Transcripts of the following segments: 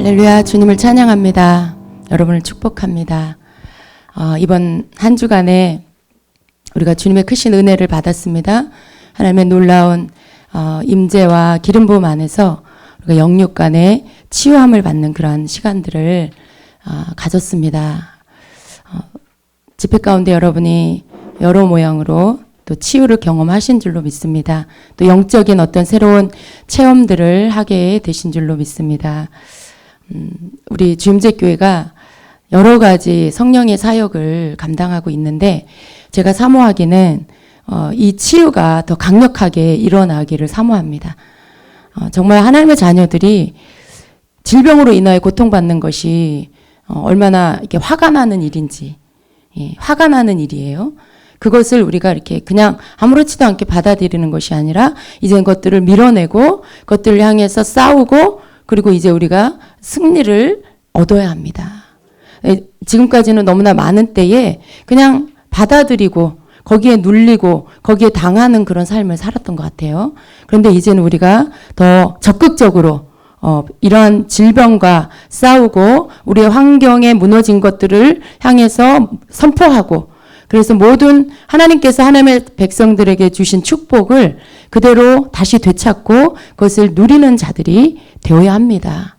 할렐루야, 주님을 찬양합니다. 여러분을 축복합니다. 이번 한 주간에 우리가 주님의 크신 은혜를 받았습니다. 하나님의 놀라운 임재와 기름 부음 안에서 우리가 영육 간의 치유함을 받는 그런 시간들을 가졌습니다. 집회 가운데 여러분이 여러 모양으로 또 치유를 경험하신 줄로 믿습니다. 또 영적인 어떤 새로운 체험들을 하게 되신 줄로 믿습니다. 우리 주임제교회가 여러 가지 성령의 사역을 감당하고 있는데 제가 사모하기는 이 치유가 더 강력하게 일어나기를 사모합니다. 정말 하나님의 자녀들이 질병으로 인하여 고통받는 것이 얼마나 이렇게 화가 나는 일인지, 화가 나는 일이에요. 그것을 우리가 이렇게 그냥 아무렇지도 않게 받아들이는 것이 아니라 이제 그것들을 밀어내고 그것들을 향해서 싸우고 그리고 이제 우리가 승리를 얻어야 합니다. 지금까지는 너무나 많은 때에 그냥 받아들이고 거기에 눌리고 거기에 당하는 그런 삶을 살았던 것 같아요. 그런데 이제는 우리가 더 적극적으로 이러한 질병과 싸우고 우리의 환경에 무너진 것들을 향해서 선포하고 그래서 모든 하나님께서 하나님의 백성들에게 주신 축복을 그대로 다시 되찾고 그것을 누리는 자들이 되어야 합니다.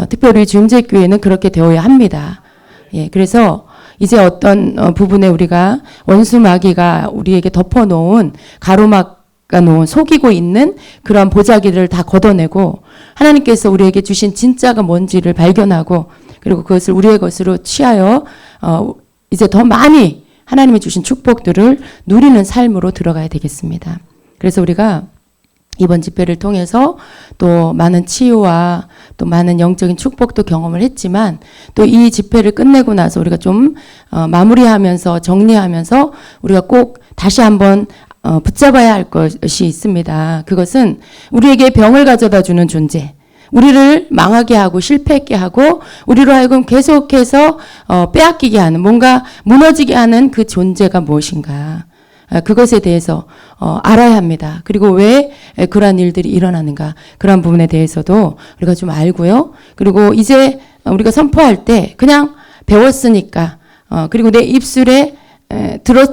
특별히 주임제교회는 그렇게 되어야 합니다. 그래서 이제 어떤 부분에 우리가 원수 마귀가 우리에게 덮어놓은 가로막아 놓은 속이고 있는 그러한 보자기들을 다 걷어내고 하나님께서 우리에게 주신 진짜가 뭔지를 발견하고 그리고 그것을 우리의 것으로 취하여 이제 더 많이 하나님이 주신 축복들을 누리는 삶으로 들어가야 되겠습니다. 그래서 우리가 이번 집회를 통해서 또 많은 치유와 또 많은 영적인 축복도 경험을 했지만 또 이 집회를 끝내고 나서 우리가 좀 마무리하면서 정리하면서 우리가 꼭 다시 한번 붙잡아야 할 것이 있습니다. 그것은 우리에게 병을 가져다 주는 존재, 우리를 망하게 하고 실패하게 하고 우리로 하여금 계속해서 빼앗기게 하는 뭔가 무너지게 하는 그 존재가 무엇인가, 그것에 대해서 알아야 합니다. 그리고 왜 그러한 일들이 일어나는가, 그러한 부분에 대해서도 우리가 좀 알고요. 그리고 이제 우리가 선포할 때 그냥 배웠으니까 그리고 내 입술에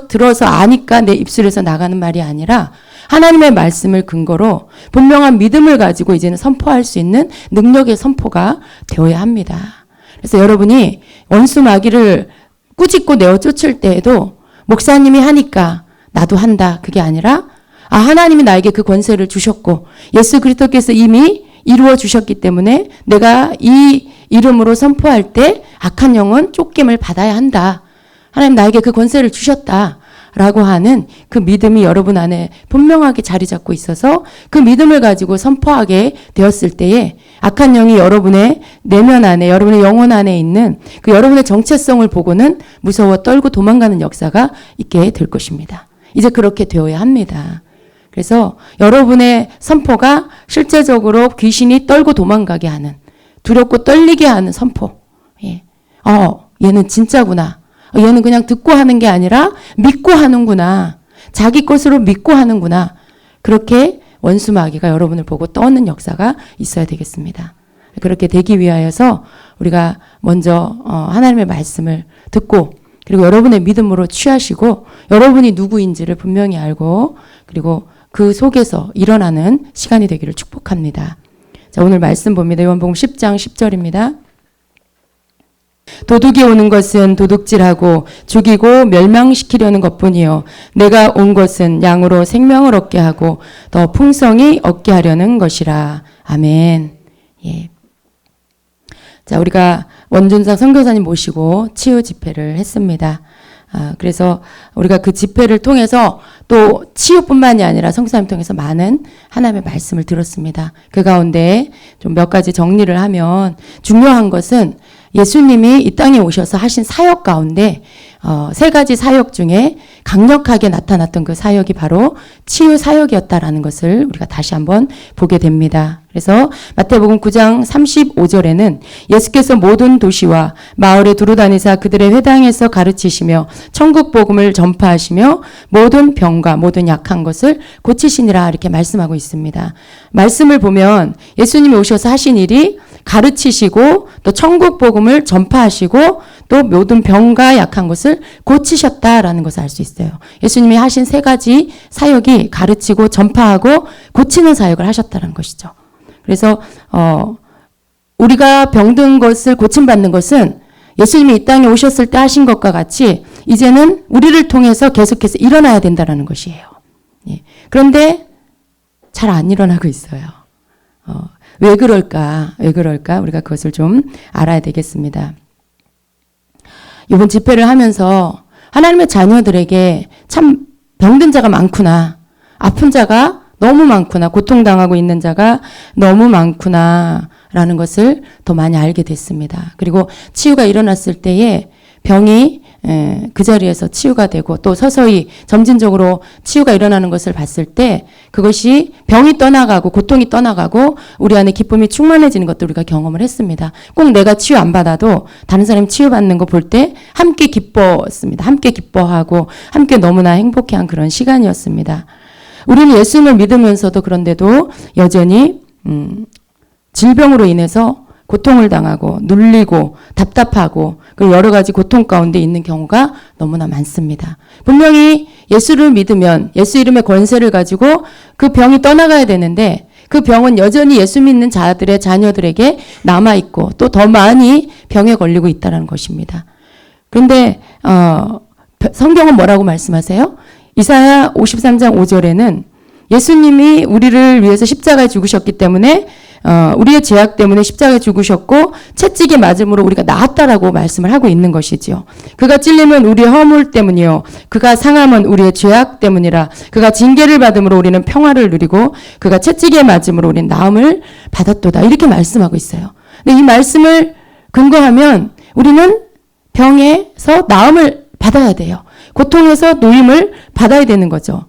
들어서 아니까 내 입술에서 나가는 말이 아니라 하나님의 말씀을 근거로 분명한 믿음을 가지고 이제는 선포할 수 있는 능력의 선포가 되어야 합니다. 그래서 여러분이 원수 마귀를 꾸짖고 내어 쫓을 때에도 목사님이 하니까 나도 한다, 그게 아니라 하나님이 나에게 그 권세를 주셨고 예수 그리스도께서 이미 이루어 주셨기 때문에 내가 이 이름으로 선포할 때 악한 영은 쫓김을 받아야 한다. 하나님 나에게 그 권세를 주셨다라고 하는 그 믿음이 여러분 안에 분명하게 자리 잡고 있어서 그 믿음을 가지고 선포하게 되었을 때에 악한 영이 여러분의 내면 안에, 여러분의 영혼 안에 있는 그 여러분의 정체성을 보고는 무서워 떨고 도망가는 역사가 있게 될 것입니다. 이제 그렇게 되어야 합니다. 그래서 여러분의 선포가 실제적으로 귀신이 떨고 도망가게 하는, 두렵고 떨리게 하는 선포. 얘는 진짜구나. 얘는 그냥 듣고 하는 게 아니라 믿고 하는구나. 자기 것으로 믿고 하는구나. 그렇게 원수 마귀가 여러분을 보고 떠는 역사가 있어야 되겠습니다. 그렇게 되기 위하여서 우리가 먼저 하나님의 말씀을 듣고 그리고 여러분의 믿음으로 취하시고 여러분이 누구인지를 분명히 알고 그리고 그 속에서 일어나는 시간이 되기를 축복합니다. 자, 오늘 말씀 봅니다. 요한복음 10장 10절입니다. 도둑이 오는 것은 도둑질하고 죽이고 멸망시키려는 것뿐이요 내가 온 것은 양으로 생명을 얻게 하고 더 풍성히 얻게 하려는 것이라. 아멘. 자, 우리가 원준상 선교사님 모시고 치유 집회를 했습니다. 그래서 우리가 그 집회를 통해서 또 치유뿐만이 아니라 성사님 통해서 많은 하나님의 말씀을 들었습니다. 그 가운데 좀 몇 가지 정리를 하면 중요한 것은 예수님이 이 땅에 오셔서 하신 사역 가운데 세 가지 사역 중에 강력하게 나타났던 그 사역이 바로 치유 사역이었다라는 것을 우리가 다시 한번 보게 됩니다. 그래서 마태복음 9장 35절에는 예수께서 모든 도시와 마을에 두루다니사 그들의 회당에서 가르치시며 천국 복음을 전파하시며 모든 병과 모든 약한 것을 고치시니라 이렇게 말씀하고 있습니다. 말씀을 보면 예수님이 오셔서 하신 일이 가르치시고 또 천국 복음을 전파하시고 또 모든 병과 약한 것을 고치셨다라는 것을 알 수 있어요. 예수님이 하신 세 가지 사역이 가르치고 전파하고 고치는 사역을 하셨다는 것이죠. 그래서 우리가 병든 것을 고침받는 것은 예수님이 이 땅에 오셨을 때 하신 것과 같이 이제는 우리를 통해서 계속해서 일어나야 된다는 것이에요. 예. 그런데 잘 안 일어나고 있어요. 왜 그럴까? 우리가 그것을 좀 알아야 되겠습니다. 이번 집회를 하면서 하나님의 자녀들에게 참 병든 자가 많구나. 아픈 자가 너무 많구나. 고통당하고 있는 자가 너무 많구나. 라는 것을 더 많이 알게 됐습니다. 그리고 치유가 일어났을 때에 병이 그 자리에서 치유가 되고 또 서서히 점진적으로 치유가 일어나는 것을 봤을 때 그것이 병이 떠나가고 고통이 떠나가고 우리 안에 기쁨이 충만해지는 것도 우리가 경험을 했습니다. 꼭 내가 치유 안 받아도 다른 사람이 치유받는 거 볼 때 함께 기뻤습니다. 함께 기뻐하고 함께 너무나 행복해한 그런 시간이었습니다. 우리는 예수님을 믿으면서도 그런데도 여전히 질병으로 인해서 고통을 당하고 눌리고 답답하고 그리고 여러 가지 고통 가운데 있는 경우가 너무나 많습니다. 분명히 예수를 믿으면 예수 이름의 권세를 가지고 그 병이 떠나가야 되는데 그 병은 여전히 예수 믿는 자들의 자녀들에게 남아있고 또 더 많이 병에 걸리고 있다는 것입니다. 그런데 성경은 뭐라고 말씀하세요? 이사야 53장 5절에는 예수님이 우리를 위해서 십자가에 죽으셨기 때문에 우리의 죄악 때문에 십자가에 죽으셨고 채찍에 맞음으로 우리가 나았다라고 말씀을 하고 있는 것이지요. 그가 찔림은 우리의 허물 때문이요 그가 상함은 우리의 죄악 때문이라. 그가 징계를 받음으로 우리는 평화를 누리고 그가 채찍에 맞음으로 우리는 나음을 받았도다. 이렇게 말씀하고 있어요. 근데 이 말씀을 근거하면 우리는 병에서 나음을 받아야 돼요. 고통에서 노임을 받아야 되는 거죠.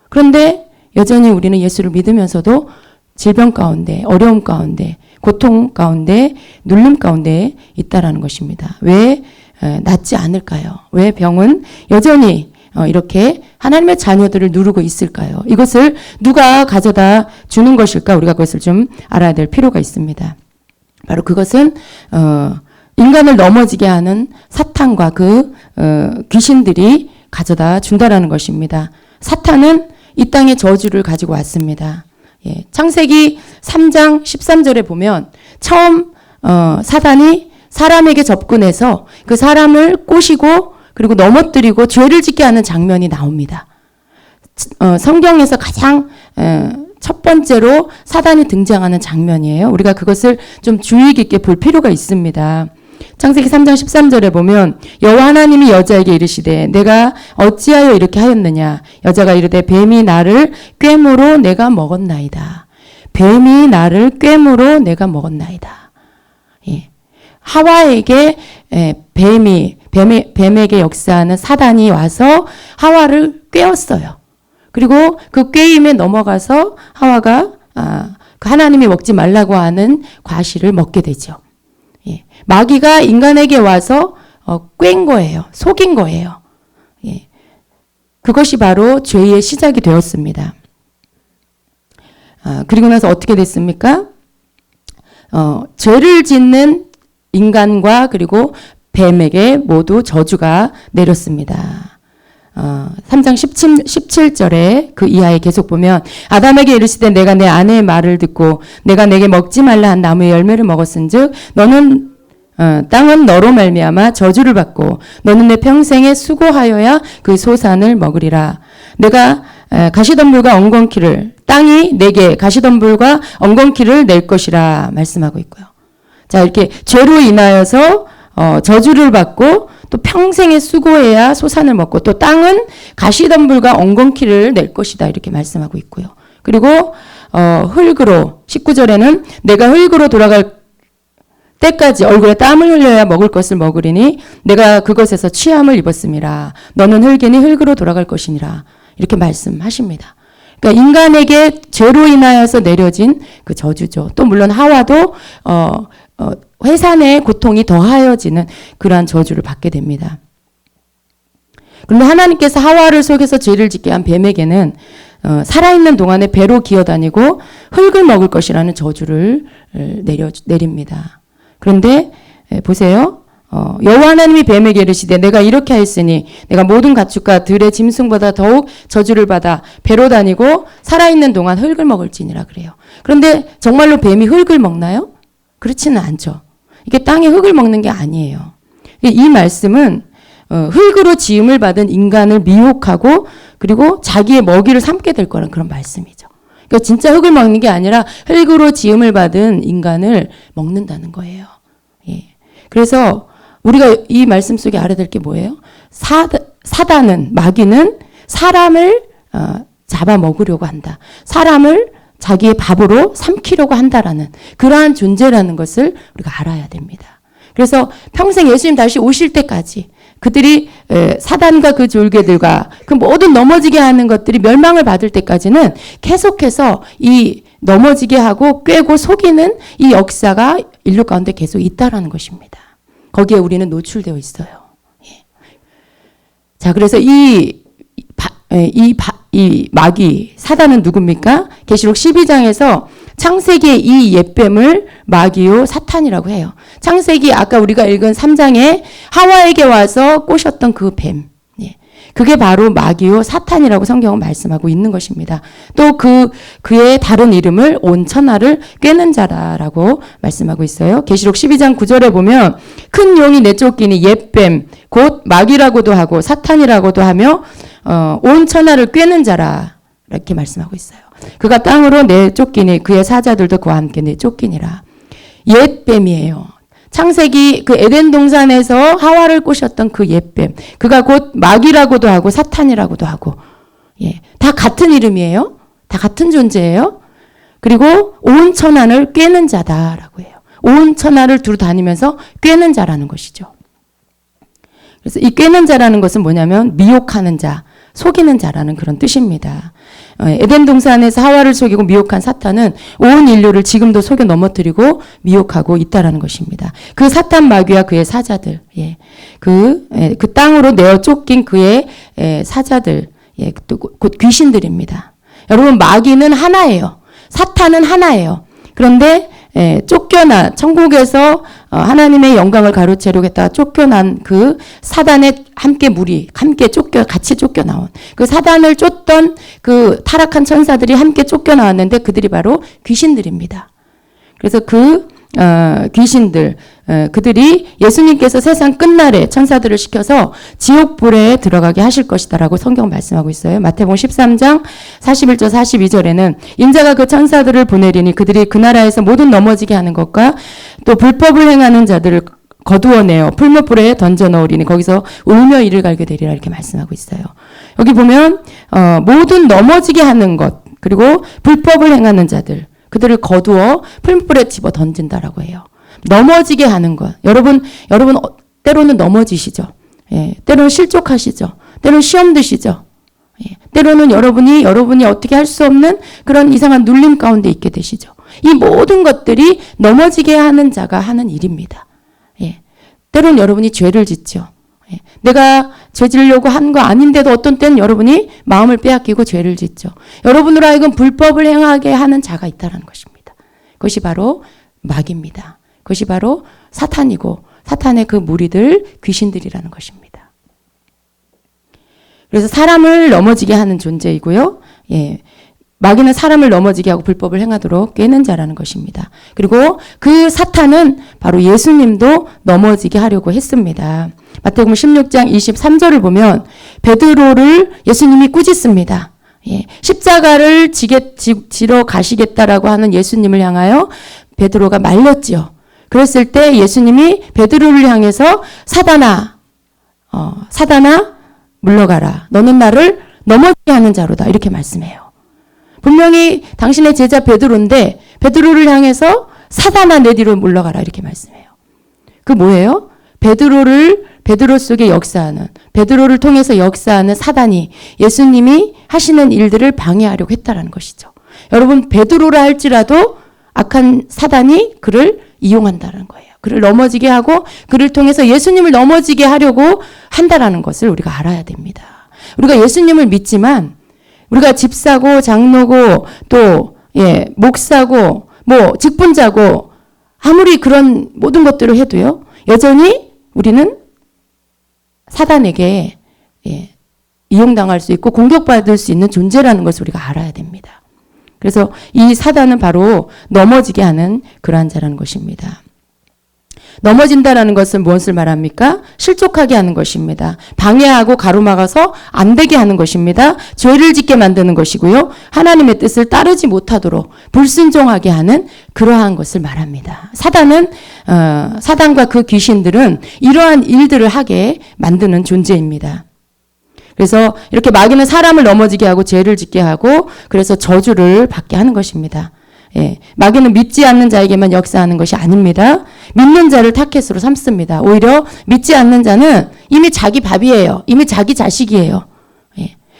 그런데 여전히 우리는 예수를 믿으면서도 질병 가운데, 어려움 가운데, 고통 가운데, 눌림 가운데 있다라는 것입니다. 왜 낫지 않을까요? 왜 병은 여전히 이렇게 하나님의 자녀들을 누르고 있을까요? 이것을 누가 가져다 주는 것일까? 우리가 그것을 좀 알아야 될 필요가 있습니다. 바로 그것은 인간을 넘어지게 하는 사탄과 그 귀신들이 가져다 준다라는 것입니다. 사탄은 이 땅에 저주를 가지고 왔습니다. 예, 창세기 3장 13절에 보면 처음 사단이 사람에게 접근해서 그 사람을 꼬시고 그리고 넘어뜨리고 죄를 짓게 하는 장면이 나옵니다. 성경에서 가장 첫 번째로 사단이 등장하는 장면이에요. 우리가 그것을 좀 주의 깊게 볼 필요가 있습니다. 창세기 3장 13절에 보면 여호와 하나님이 여자에게 이르시되 내가 어찌하여 이렇게 하였느냐. 여자가 이르되 뱀이 나를 꿰므로 내가 먹었나이다. 뱀이 나를 꿰므로 내가 먹었나이다. 예. 하와에게 뱀에게 역사하는 사단이 와서 하와를 꿰었어요. 그리고 그 꿰임에 넘어가서 하와가 하나님이 먹지 말라고 하는 과실을 먹게 되죠. 예. 마귀가 인간에게 와서 꿰인 거예요. 속인 거예요. 예. 그것이 바로 죄의 시작이 되었습니다. 그리고 나서 어떻게 됐습니까? 죄를 짓는 인간과 그리고 뱀에게 모두 저주가 내렸습니다. 3장 17절에 그 이하에 계속 보면 아담에게 이르시되 내가 내 아내의 말을 듣고 내가 내게 먹지 말라 한 나무의 열매를 먹었은즉 너는 땅은 너로 말미암아 저주를 받고 너는 내 평생에 수고하여야 그 소산을 먹으리라. 내가 가시덤불과 엉겅퀴를 땅이 내게 가시덤불과 엉겅퀴를 낼 것이라 말씀하고 있고요. 자, 이렇게 죄로 인하여서 저주를 받고 또 평생에 수고해야 소산을 먹고 또 땅은 가시덤불과 엉겅퀴를 낼 것이다 이렇게 말씀하고 있고요. 그리고 흙으로 19절에는 내가 흙으로 돌아갈 때까지 얼굴에 땀을 흘려야 먹을 것을 먹으리니 내가 그것에서 취함을 입었음이라. 너는 흙이니 흙으로 돌아갈 것이니라. 이렇게 말씀하십니다. 그러니까 인간에게 죄로 인하여서 내려진 그 저주죠. 또 물론 하와도 회산의 고통이 더하여지는 그러한 저주를 받게 됩니다. 그런데 하나님께서 하와를 속에서 죄를 짓게 한 뱀에게는 살아있는 동안에 배로 기어다니고 흙을 먹을 것이라는 저주를 내립니다. 그런데 보세요. 여호와 하나님이 뱀에게 이르시되 내가 이렇게 하였으니 내가 모든 가축과 들의 짐승보다 더욱 저주를 받아 배로 다니고 살아있는 동안 흙을 먹을지니라 그래요. 그런데 정말로 뱀이 흙을 먹나요? 그렇지는 않죠. 이게 땅에 흙을 먹는 게 아니에요. 이 말씀은 흙으로 지음을 받은 인간을 미혹하고 그리고 자기의 먹이를 삼게 될 거라는 그런 말씀이죠. 그러니까 진짜 흙을 먹는 게 아니라 흙으로 지음을 받은 인간을 먹는다는 거예요. 예. 그래서 우리가 이 말씀 속에 알아야 될 게 뭐예요? 사단은, 마귀는 사람을 잡아먹으려고 한다. 사람을 자기의 밥으로 삼키려고 한다라는 그러한 존재라는 것을 우리가 알아야 됩니다. 그래서 평생 예수님 다시 오실 때까지 그들이 사단과 그 졸개들과 그 모든 넘어지게 하는 것들이 멸망을 받을 때까지는 계속해서 이 넘어지게 하고 꿰고 속이는 이 역사가 인류 가운데 계속 있다라는 것입니다. 거기에 우리는 노출되어 있어요. 예. 자, 그래서 이 마귀, 사단은 누굽니까? 계시록 12장에서 창세기의 이 옛뱀을 마귀요 사탄이라고 해요. 창세기 아까 우리가 읽은 3장에 하와에게 와서 꼬셨던 그 뱀. 예. 그게 바로 마귀요 사탄이라고 성경은 말씀하고 있는 것입니다. 또 그의 다른 이름을 온 천하를 꿰는 자라라고 말씀하고 있어요. 계시록 12장 9절에 보면 큰 용이 내쫓기니 옛뱀 곧 마귀라고도 하고 사탄이라고도 하며 온 천하를 꿰는 자라 이렇게 말씀하고 있어요. 그가 땅으로 내쫓기니 그의 사자들도 그와 함께 내쫓기니라. 옛뱀이에요. 창세기 그 에덴 동산에서 하와를 꼬셨던 그 옛뱀. 그가 곧 마귀라고도 하고 사탄이라고도 하고. 예. 다 같은 이름이에요. 다 같은 존재예요. 그리고 온 천하를 꿰는 자다라고 해요. 온 천하를 두루 다니면서 꿰는 자라는 것이죠. 그래서 이 꿰는 자라는 것은 뭐냐면 미혹하는 자, 속이는 자라는 그런 뜻입니다. 에덴 동산에서 하와를 속이고 미혹한 사탄은 온 인류를 지금도 속여 넘어뜨리고 미혹하고 있다라는 것입니다. 그 사탄 마귀와 그의 사자들, 예. 그 땅으로 내어 쫓긴 그의 사자들, 예. 곧 귀신들입니다. 여러분, 마귀는 하나예요. 사탄은 하나예요. 그런데 천국에서 하나님의 영광을 가로채려고 했다가 쫓겨난 그 사단의 같이 쫓겨나온 그 사단을 쫓던 그 타락한 천사들이 함께 쫓겨나왔는데 그들이 바로 귀신들입니다. 그래서 그 귀신들, 그들이 예수님께서 세상 끝날에 천사들을 시켜서 지옥불에 들어가게 하실 것이다라고 성경 말씀하고 있어요. 마태복음 13장 41절 42절에는 인자가 그 천사들을 보내리니 그들이 그 나라에서 모든 넘어지게 하는 것과 또 불법을 행하는 자들을 거두어내어 풀무불에 던져 넣으리니 거기서 울며 이를 갈게 되리라 이렇게 말씀하고 있어요. 여기 보면 모든 넘어지게 하는 것 그리고 불법을 행하는 자들 그들을 거두어 풀무불에 집어 던진다라고 해요. 넘어지게 하는 것. 여러분 때로는 넘어지시죠. 예, 때로는 실족하시죠. 때로는 시험 드시죠. 예, 때로는 여러분이 어떻게 할 수 없는 그런 이상한 눌림 가운데 있게 되시죠. 이 모든 것들이 넘어지게 하는 자가 하는 일입니다. 예, 때로는 여러분이 죄를 짓죠. 예, 내가 죄 지으려고 한 거 아닌데도 어떤 때는 여러분이 마음을 빼앗기고 죄를 짓죠. 여러분으로 하여금 불법을 행하게 하는 자가 있다는 것입니다. 그것이 바로 마귀입니다. 그것이 바로 사탄이고 사탄의 그 무리들 귀신들이라는 것입니다. 그래서 사람을 넘어지게 하는 존재이고요. 예, 마귀는 사람을 넘어지게 하고 불법을 행하도록 꿰는 자라는 것입니다. 그리고 그 사탄은 바로 예수님도 넘어지게 하려고 했습니다. 마태복음 16장 23절을 보면 베드로를 예수님이 꾸짖습니다. 예, 십자가를 지러 가시겠다라고 하는 예수님을 향하여 베드로가 말렸지요. 그랬을 때 예수님이 베드로를 향해서 사단아 물러가라. 너는 나를 넘어지게 하는 자로다. 이렇게 말씀해요. 분명히 당신의 제자 베드로인데 베드로를 향해서 사단아 내 뒤로 물러가라. 이렇게 말씀해요. 그 뭐예요? 베드로 속에 역사하는 베드로를 통해서 역사하는 사단이 예수님이 하시는 일들을 방해하려고 했다라는 것이죠. 여러분 베드로라 할지라도 악한 사단이 그를 이용한다는 거예요. 그를 넘어지게 하고 그를 통해서 예수님을 넘어지게 하려고 한다라는 것을 우리가 알아야 됩니다. 우리가 예수님을 믿지만 우리가 집 사고 장로고 또 목사고 뭐 직분자고 아무리 그런 모든 것들을 해도요. 여전히 우리는 사단에게 이용당할 수 있고 공격받을 수 있는 존재라는 것을 우리가 알아야 됩니다. 그래서 이 사단은 바로 넘어지게 하는 그러한 자라는 것입니다. 넘어진다라는 것은 무엇을 말합니까? 실족하게 하는 것입니다. 방해하고 가로막아서 안 되게 하는 것입니다. 죄를 짓게 만드는 것이고요. 하나님의 뜻을 따르지 못하도록 불순종하게 하는 그러한 것을 말합니다. 사단과 그 귀신들은 이러한 일들을 하게 만드는 존재입니다. 그래서 이렇게 마귀는 사람을 넘어지게 하고 죄를 짓게 하고 그래서 저주를 받게 하는 것입니다. 마귀는 믿지 않는 자에게만 역사하는 것이 아닙니다. 믿는 자를 타겟으로 삼습니다. 오히려 믿지 않는 자는 이미 자기 밥이에요. 이미 자기 자식이에요.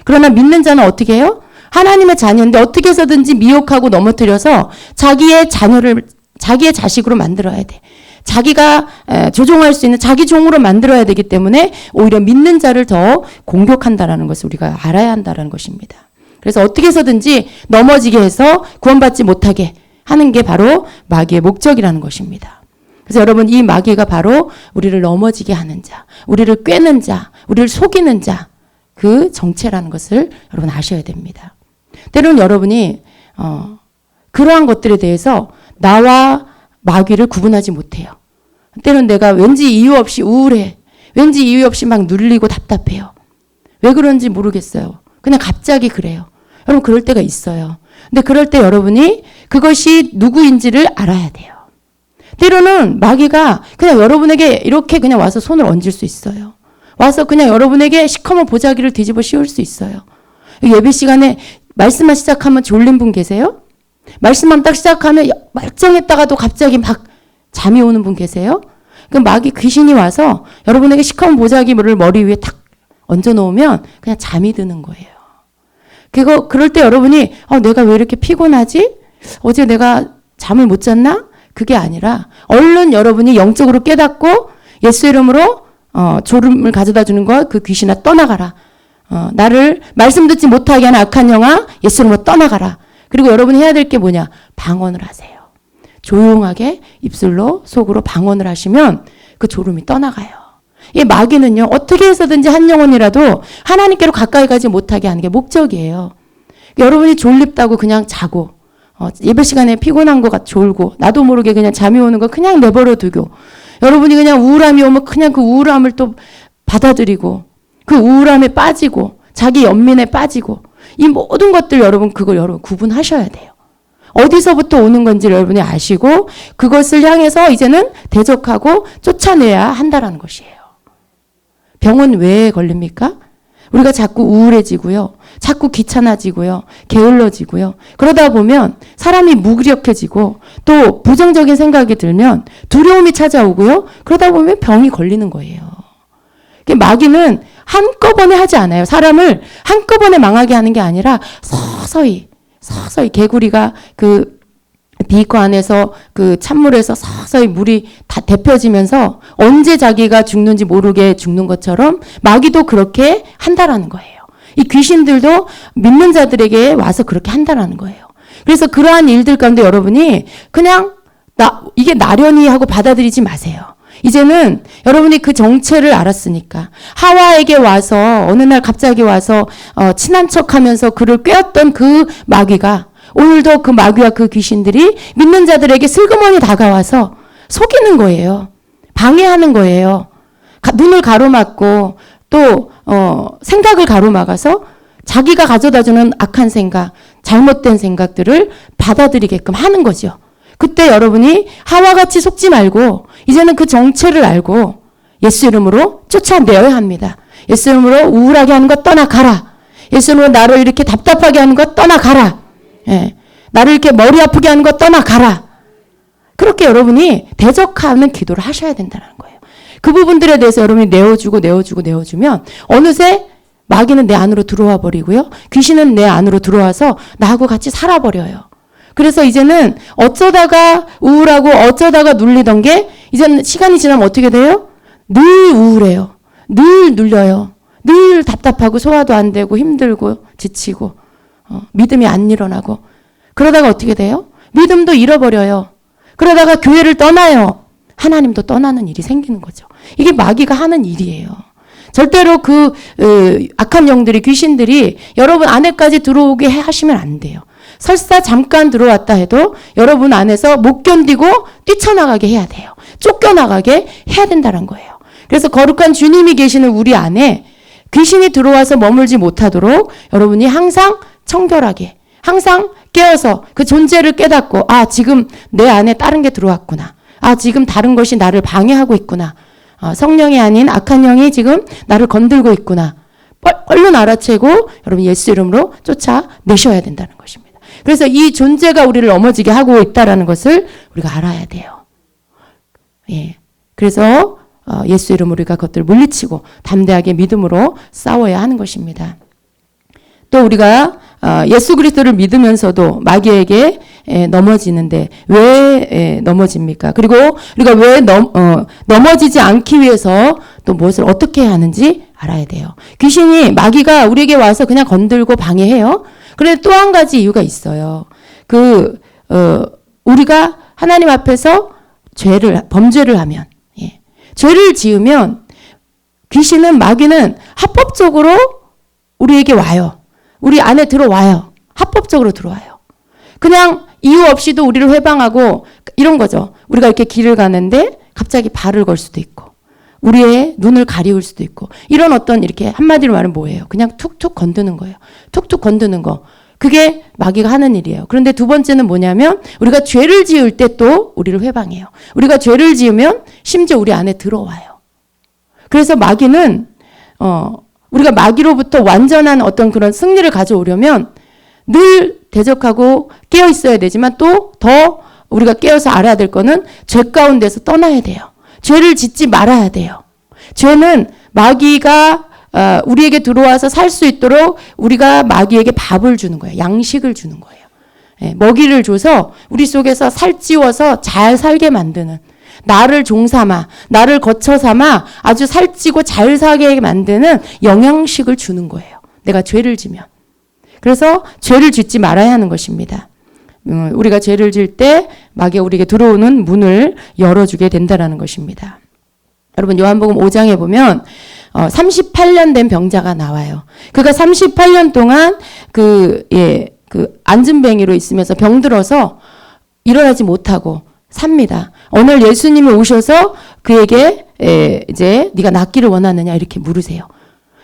그러나 믿는 자는 어떻게 해요? 하나님의 자녀인데 어떻게 해서든지 미혹하고 넘어뜨려서 자기의 자녀를 자기의 자식으로 만들어야 돼. 자기가 조종할 수 있는 자기 종으로 만들어야 되기 때문에 오히려 믿는 자를 더 공격한다라는 것을 우리가 알아야 한다는 것입니다. 그래서 어떻게 해서든지 넘어지게 해서 구원받지 못하게 하는 게 바로 마귀의 목적이라는 것입니다. 그래서 여러분 이 마귀가 바로 우리를 넘어지게 하는 자, 우리를 꿰는 자, 우리를 속이는 자, 그 정체라는 것을 여러분 아셔야 됩니다. 때로는 여러분이 그러한 것들에 대해서 나와 마귀를 구분하지 못해요. 때로는 내가 왠지 이유 없이 우울해. 왠지 이유 없이 막 눌리고 답답해요. 왜 그런지 모르겠어요. 그냥 갑자기 그래요. 여러분 그럴 때가 있어요. 근데 그럴 때 여러분이 그것이 누구인지를 알아야 돼요. 때로는 마귀가 그냥 여러분에게 이렇게 그냥 와서 손을 얹을 수 있어요. 와서 그냥 여러분에게 시커먼 보자기를 뒤집어 씌울 수 있어요. 예배 시간에 말씀만 시작하면 졸린 분 계세요? 말씀만 딱 시작하면 멀쩡했다가도 갑자기 막 잠이 오는 분 계세요? 그 마귀 귀신이 와서 여러분에게 시커먼 보자기를 머리 위에 탁 얹어 놓으면 그냥 잠이 드는 거예요. 그럴 때 여러분이 내가 왜 이렇게 피곤하지? 어제 내가 잠을 못 잤나? 그게 아니라 얼른 여러분이 영적으로 깨닫고 예수 이름으로 졸음을 가져다 주는 거 그 귀신아 떠나가라. 나를 말씀 듣지 못하게 하는 악한 영아 예수 이름으로 떠나가라. 그리고 여러분이 해야 될 게 뭐냐? 방언을 하세요. 조용하게 입술로 속으로 방언을 하시면 그 졸음이 떠나가요. 이 마귀는요, 어떻게 해서든지 한 영혼이라도 하나님께로 가까이 가지 못하게 하는 게 목적이에요. 여러분이 졸립다고 그냥 자고, 예배 시간에 피곤한 것 같아 졸고, 나도 모르게 그냥 잠이 오는 거 그냥 내버려 두고, 여러분이 그냥 우울함이 오면 그냥 그 우울함을 또 받아들이고, 그 우울함에 빠지고, 자기 연민에 빠지고, 이 모든 것들 여러분 구분하셔야 돼요. 어디서부터 오는 건지 여러분이 아시고, 그것을 향해서 이제는 대적하고 쫓아내야 한다라는 것이에요. 병은 왜 걸립니까? 우리가 자꾸 우울해지고요. 자꾸 귀찮아지고요. 게을러지고요. 그러다 보면 사람이 무기력해지고 또 부정적인 생각이 들면 두려움이 찾아오고요. 그러다 보면 병이 걸리는 거예요. 마귀는 한꺼번에 하지 않아요. 사람을 한꺼번에 망하게 하는 게 아니라 서서히 개구리가 그 비커 안에서 그 찬물에서 서서히 물이 다 데펴지면서 언제 자기가 죽는지 모르게 죽는 것처럼 마귀도 그렇게 한다라는 거예요. 이 귀신들도 믿는 자들에게 와서 그렇게 한다라는 거예요. 그래서 그러한 일들 가운데 여러분이 그냥 이게 나련히 하고 받아들이지 마세요. 이제는 여러분이 그 정체를 알았으니까 하와에게 와서 어느 날 갑자기 와서 친한 척하면서 그를 꿰었던 그 마귀가 오늘도 그 마귀와 그 귀신들이 믿는 자들에게 슬그머니 다가와서 속이는 거예요. 방해하는 거예요. 눈을 가로막고 또 생각을 가로막아서 자기가 가져다주는 악한 생각, 잘못된 생각들을 받아들이게끔 하는 거죠. 그때 여러분이 하와같이 속지 말고 이제는 그 정체를 알고 예수 이름으로 쫓아내어야 합니다. 예수 이름으로 우울하게 하는 것 떠나가라. 예수 이름으로 나를 이렇게 답답하게 하는 것 떠나가라. 예. 나를 이렇게 머리 아프게 하는 것 떠나가라. 그렇게 여러분이 대적하는 기도를 하셔야 된다는 거예요. 그 부분들에 대해서 여러분이 내어주면 어느새 마귀는 내 안으로 들어와 버리고요. 귀신은 내 안으로 들어와서 나하고 같이 살아버려요. 그래서 이제는 어쩌다가 우울하고 어쩌다가 눌리던 게 이제는 시간이 지나면 어떻게 돼요? 늘 우울해요. 늘 눌려요. 늘 답답하고 소화도 안 되고 힘들고 지치고 믿음이 안 일어나고 그러다가 어떻게 돼요? 믿음도 잃어버려요. 그러다가 교회를 떠나요. 하나님도 떠나는 일이 생기는 거죠. 이게 마귀가 하는 일이에요. 절대로 악한 영들이, 귀신들이 여러분 안에까지 들어오게 하시면 안 돼요. 설사 잠깐 들어왔다 해도 여러분 안에서 못 견디고 뛰쳐나가게 해야 돼요. 쫓겨나가게 해야 된다는 거예요. 그래서 거룩한 주님이 계시는 우리 안에 귀신이 들어와서 머물지 못하도록 여러분이 항상 청결하게, 항상 깨어서 그 존재를 깨닫고, 지금 내 안에 다른 게 들어왔구나. 지금 다른 것이 나를 방해하고 있구나. 성령이 아닌 악한 영이 지금 나를 건들고 있구나. 얼른 알아채고 여러분 예수 이름으로 쫓아내셔야 된다는 것입니다. 그래서 이 존재가 우리를 넘어지게 하고 있다는 것을 우리가 알아야 돼요. 예. 그래서 예수 이름으로 우리가 그것들을 물리치고 담대하게 믿음으로 싸워야 하는 것입니다. 또 우리가 예수 그리스도를 믿으면서도 마귀에게 넘어지는데 왜 넘어집니까? 그리고 우리가 왜 넘어지지 않기 위해서 또 무엇을 어떻게 해야 하는지 알아야 돼요. 귀신이, 마귀가 우리에게 와서 그냥 건들고 방해해요. 그런데 또 한 가지 이유가 있어요. 우리가 하나님 앞에서 범죄를 하면, 죄를 지으면 귀신은, 마귀는 합법적으로 우리에게 와요. 우리 안에 들어와요. 합법적으로 들어와요. 그냥 이유 없이도 우리를 회방하고 이런 거죠. 우리가 이렇게 길을 가는데 갑자기 발을 걸 수도 있고 우리의 눈을 가리울 수도 있고 이런 어떤, 이렇게 한마디로 말하면 뭐예요? 그냥 툭툭 건드는 거예요. 툭툭 건드는 거. 그게 마귀가 하는 일이에요. 그런데 두 번째는 뭐냐면 우리가 죄를 지을 때 또 우리를 회방해요. 우리가 죄를 지으면 심지어 우리 안에 들어와요. 그래서 마귀는 우리가 마귀로부터 완전한 어떤 그런 승리를 가져오려면 늘 대적하고 깨어 있어야 되지만 또 더 우리가 깨어서 알아야 될 거는 죄 가운데서 떠나야 돼요. 죄를 짓지 말아야 돼요. 죄는 마귀가 우리에게 들어와서 살 수 있도록 우리가 마귀에게 밥을 주는 거예요. 양식을 주는 거예요. 먹이를 줘서 우리 속에서 살찌워서 잘 살게 만드는, 나를 종삼아, 나를 거처 삼아 아주 살찌고 잘 살게 만드는 영양식을 주는 거예요. 내가 죄를 지면. 그래서 죄를 짓지 말아야 하는 것입니다. 우리가 죄를 질 때 마귀가 우리에게 들어오는 문을 열어주게 된다는 것입니다. 여러분 요한복음 5장에 보면 38년 된 병자가 나와요. 그가 38년 동안 안진뱅이로 있으면서 병들어서 일어나지 못하고 삽니다. 어느 날 예수님이 오셔서 그에게 이제 네가 낫기를 원하느냐 이렇게 물으세요.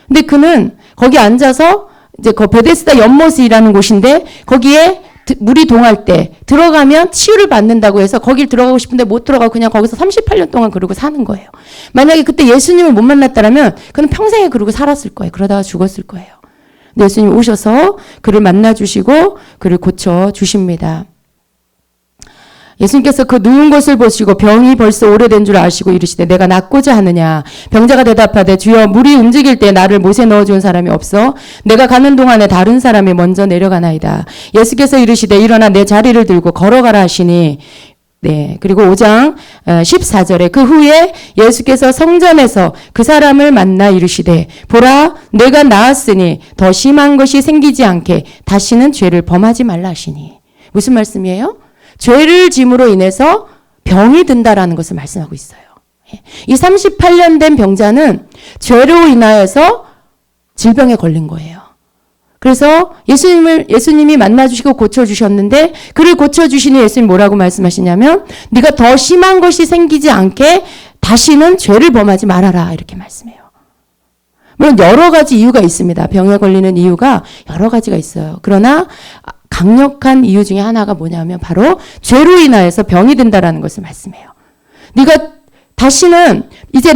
근데 그는 거기 앉아서 이제 그 베데스다 연못이라는 곳인데 거기에 물이 동할 때 들어가면 치유를 받는다고 해서 거길 들어가고 싶은데 못 들어가고 그냥 거기서 38년 동안 그러고 사는 거예요. 만약에 그때 예수님을 못 만났다면 그는 평생에 그러고 살았을 거예요. 그러다가 죽었을 거예요. 근데 예수님 오셔서 그를 만나주시고 그를 고쳐주십니다. 예수님께서 그 누운 것을 보시고 병이 벌써 오래된 줄 아시고 이르시되 내가 낫고자 하느냐. 병자가 대답하되 주여 물이 움직일 때 나를 못에 넣어준 사람이 없어 내가 가는 동안에 다른 사람이 먼저 내려가나이다. 예수께서 이르시되 일어나 내 자리를 들고 걸어가라 하시니 그리고 5장 14절에 그 후에 예수께서 성전에서 그 사람을 만나 이르시되 보라 내가 나았으니 더 심한 것이 생기지 않게 다시는 죄를 범하지 말라 하시니. 무슨 말씀이에요? 죄를 짐으로 인해서 병이 든다라는 것을 말씀하고 있어요. 이 38년 된 병자는 죄로 인하여서 질병에 걸린 거예요. 그래서 예수님이 만나주시고 고쳐주셨는데 그를 고쳐주시니 예수님 뭐라고 말씀하시냐면 네가 더 심한 것이 생기지 않게 다시는 죄를 범하지 말아라 이렇게 말씀해요. 물론 여러 가지 이유가 있습니다. 병에 걸리는 이유가 여러 가지가 있어요. 그러나 강력한 이유 중에 하나가 뭐냐면 바로 죄로 인하여서 병이 든다라는 것을 말씀해요. 네가 다시는 네가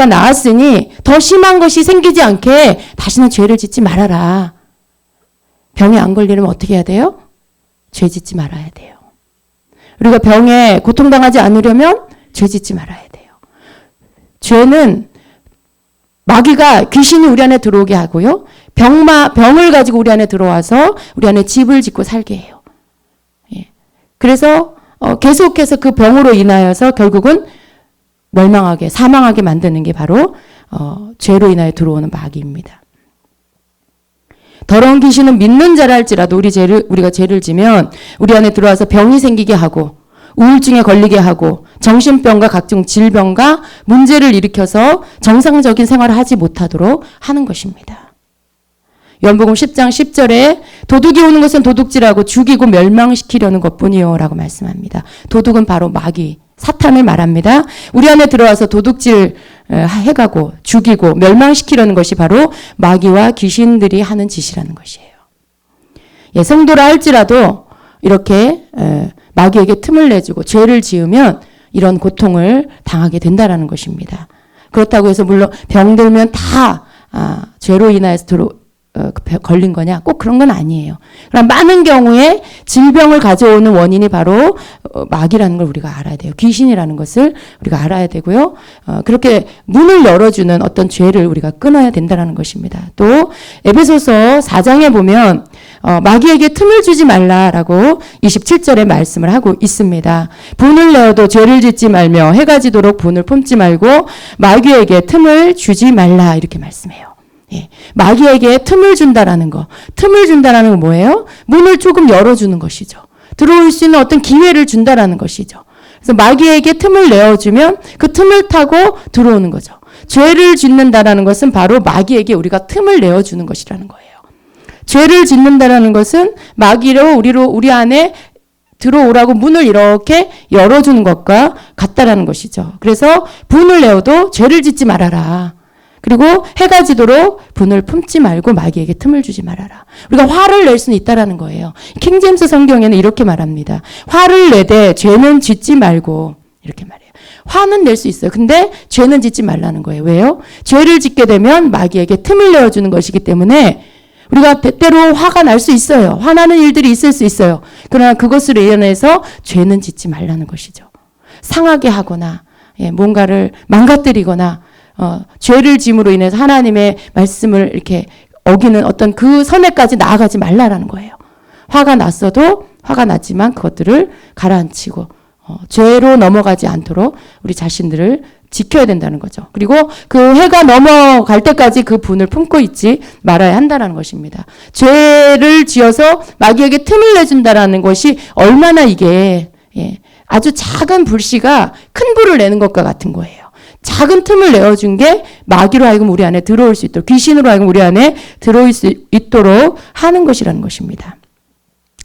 나았으니 더 심한 것이 생기지 않게 다시는 죄를 짓지 말아라. 병에 안 걸리려면 어떻게 해야 돼요? 죄 짓지 말아야 돼요. 우리가 병에 고통당하지 않으려면 죄 짓지 말아야 돼요. 죄는 마귀가 귀신이 우리 안에 들어오게 하고요. 병을 가지고 우리 안에 들어와서 우리 안에 집을 짓고 살게 해요. 그래서 계속해서 그 병으로 인하여서 결국은 멸망하게, 사망하게 만드는 게 바로 죄로 인하여 들어오는 마귀입니다. 더러운 귀신은 믿는 자라 할지라도 우리가 죄를 지면 우리 안에 들어와서 병이 생기게 하고 우울증에 걸리게 하고 정신병과 각종 질병과 문제를 일으켜서 정상적인 생활을 하지 못하도록 하는 것입니다. 요한복음 10장 10절에 도둑이 오는 것은 도둑질하고 죽이고 멸망시키려는 것뿐이요 라고 말씀합니다. 도둑은 바로 마귀, 사탄을 말합니다. 우리 안에 들어와서 도둑질 해가고 죽이고 멸망시키려는 것이 바로 마귀와 귀신들이 하는 짓이라는 것이에요. 예, 성도라 할지라도 이렇게 마귀에게 틈을 내주고 죄를 지으면 이런 고통을 당하게 된다라는 것입니다. 그렇다고 해서 물론 병들면 다 죄로 인하여서 걸린 거냐? 꼭 그런 건 아니에요. 그럼 많은 경우에 질병을 가져오는 원인이 바로 마귀라는 걸 우리가 알아야 돼요. 귀신이라는 것을 우리가 알아야 되고요. 그렇게 문을 열어주는 어떤 죄를 우리가 끊어야 된다는 것입니다. 또 에베소서 4장에 보면 마귀에게 틈을 주지 말라라고 27절에 말씀을 하고 있습니다. 분을 내어도 죄를 짓지 말며 해가 지도록 분을 품지 말고 마귀에게 틈을 주지 말라 이렇게 말씀해요. 예, 마귀에게 틈을 준다라는 거. 틈을 준다라는 건 뭐예요? 문을 조금 열어주는 것이죠. 들어올 수 있는 어떤 기회를 준다라는 것이죠. 그래서 마귀에게 틈을 내어주면 그 틈을 타고 들어오는 거죠. 죄를 짓는다라는 것은 바로 마귀에게 우리가 틈을 내어주는 것이라는 거예요. 죄를 짓는다라는 것은 마귀로 우리 안에 들어오라고 문을 이렇게 열어주는 것과 같다라는 것이죠. 그래서 분을 내어도 죄를 짓지 말아라. 그리고 해가 지도록 분을 품지 말고 마귀에게 틈을 주지 말아라. 우리가 화를 낼 수는 있다라는 거예요. 킹제임스 성경에는 이렇게 말합니다. 화를 내되 죄는 짓지 말고 이렇게 말해요. 화는 낼 수 있어요. 근데 죄는 짓지 말라는 거예요. 왜요? 죄를 짓게 되면 마귀에게 틈을 내어주는 것이기 때문에 우리가 때때로 화가 날 수 있어요. 화나는 일들이 있을 수 있어요. 그러나 그것으로 인해서 죄는 짓지 말라는 것이죠. 상하게 하거나 뭔가를 망가뜨리거나 죄를 짐으로 인해서 하나님의 말씀을 이렇게 어기는 어떤 그 선에까지 나아가지 말라라는 거예요. 화가 났어도 화가 났지만 그것들을 가라앉히고 죄로 넘어가지 않도록 우리 자신들을 지켜야 된다는 거죠. 그리고 그 해가 넘어갈 때까지 그 분을 품고 있지 말아야 한다는 것입니다. 죄를 지어서 마귀에게 틈을 내준다라는 것이 얼마나 이게 아주 작은 불씨가 큰 불을 내는 것과 같은 거예요. 작은 틈을 내어준 게 마귀로 하여금 우리 안에 들어올 수 있도록, 귀신으로 하여금 우리 안에 들어올 수 있도록 하는 것이라는 것입니다.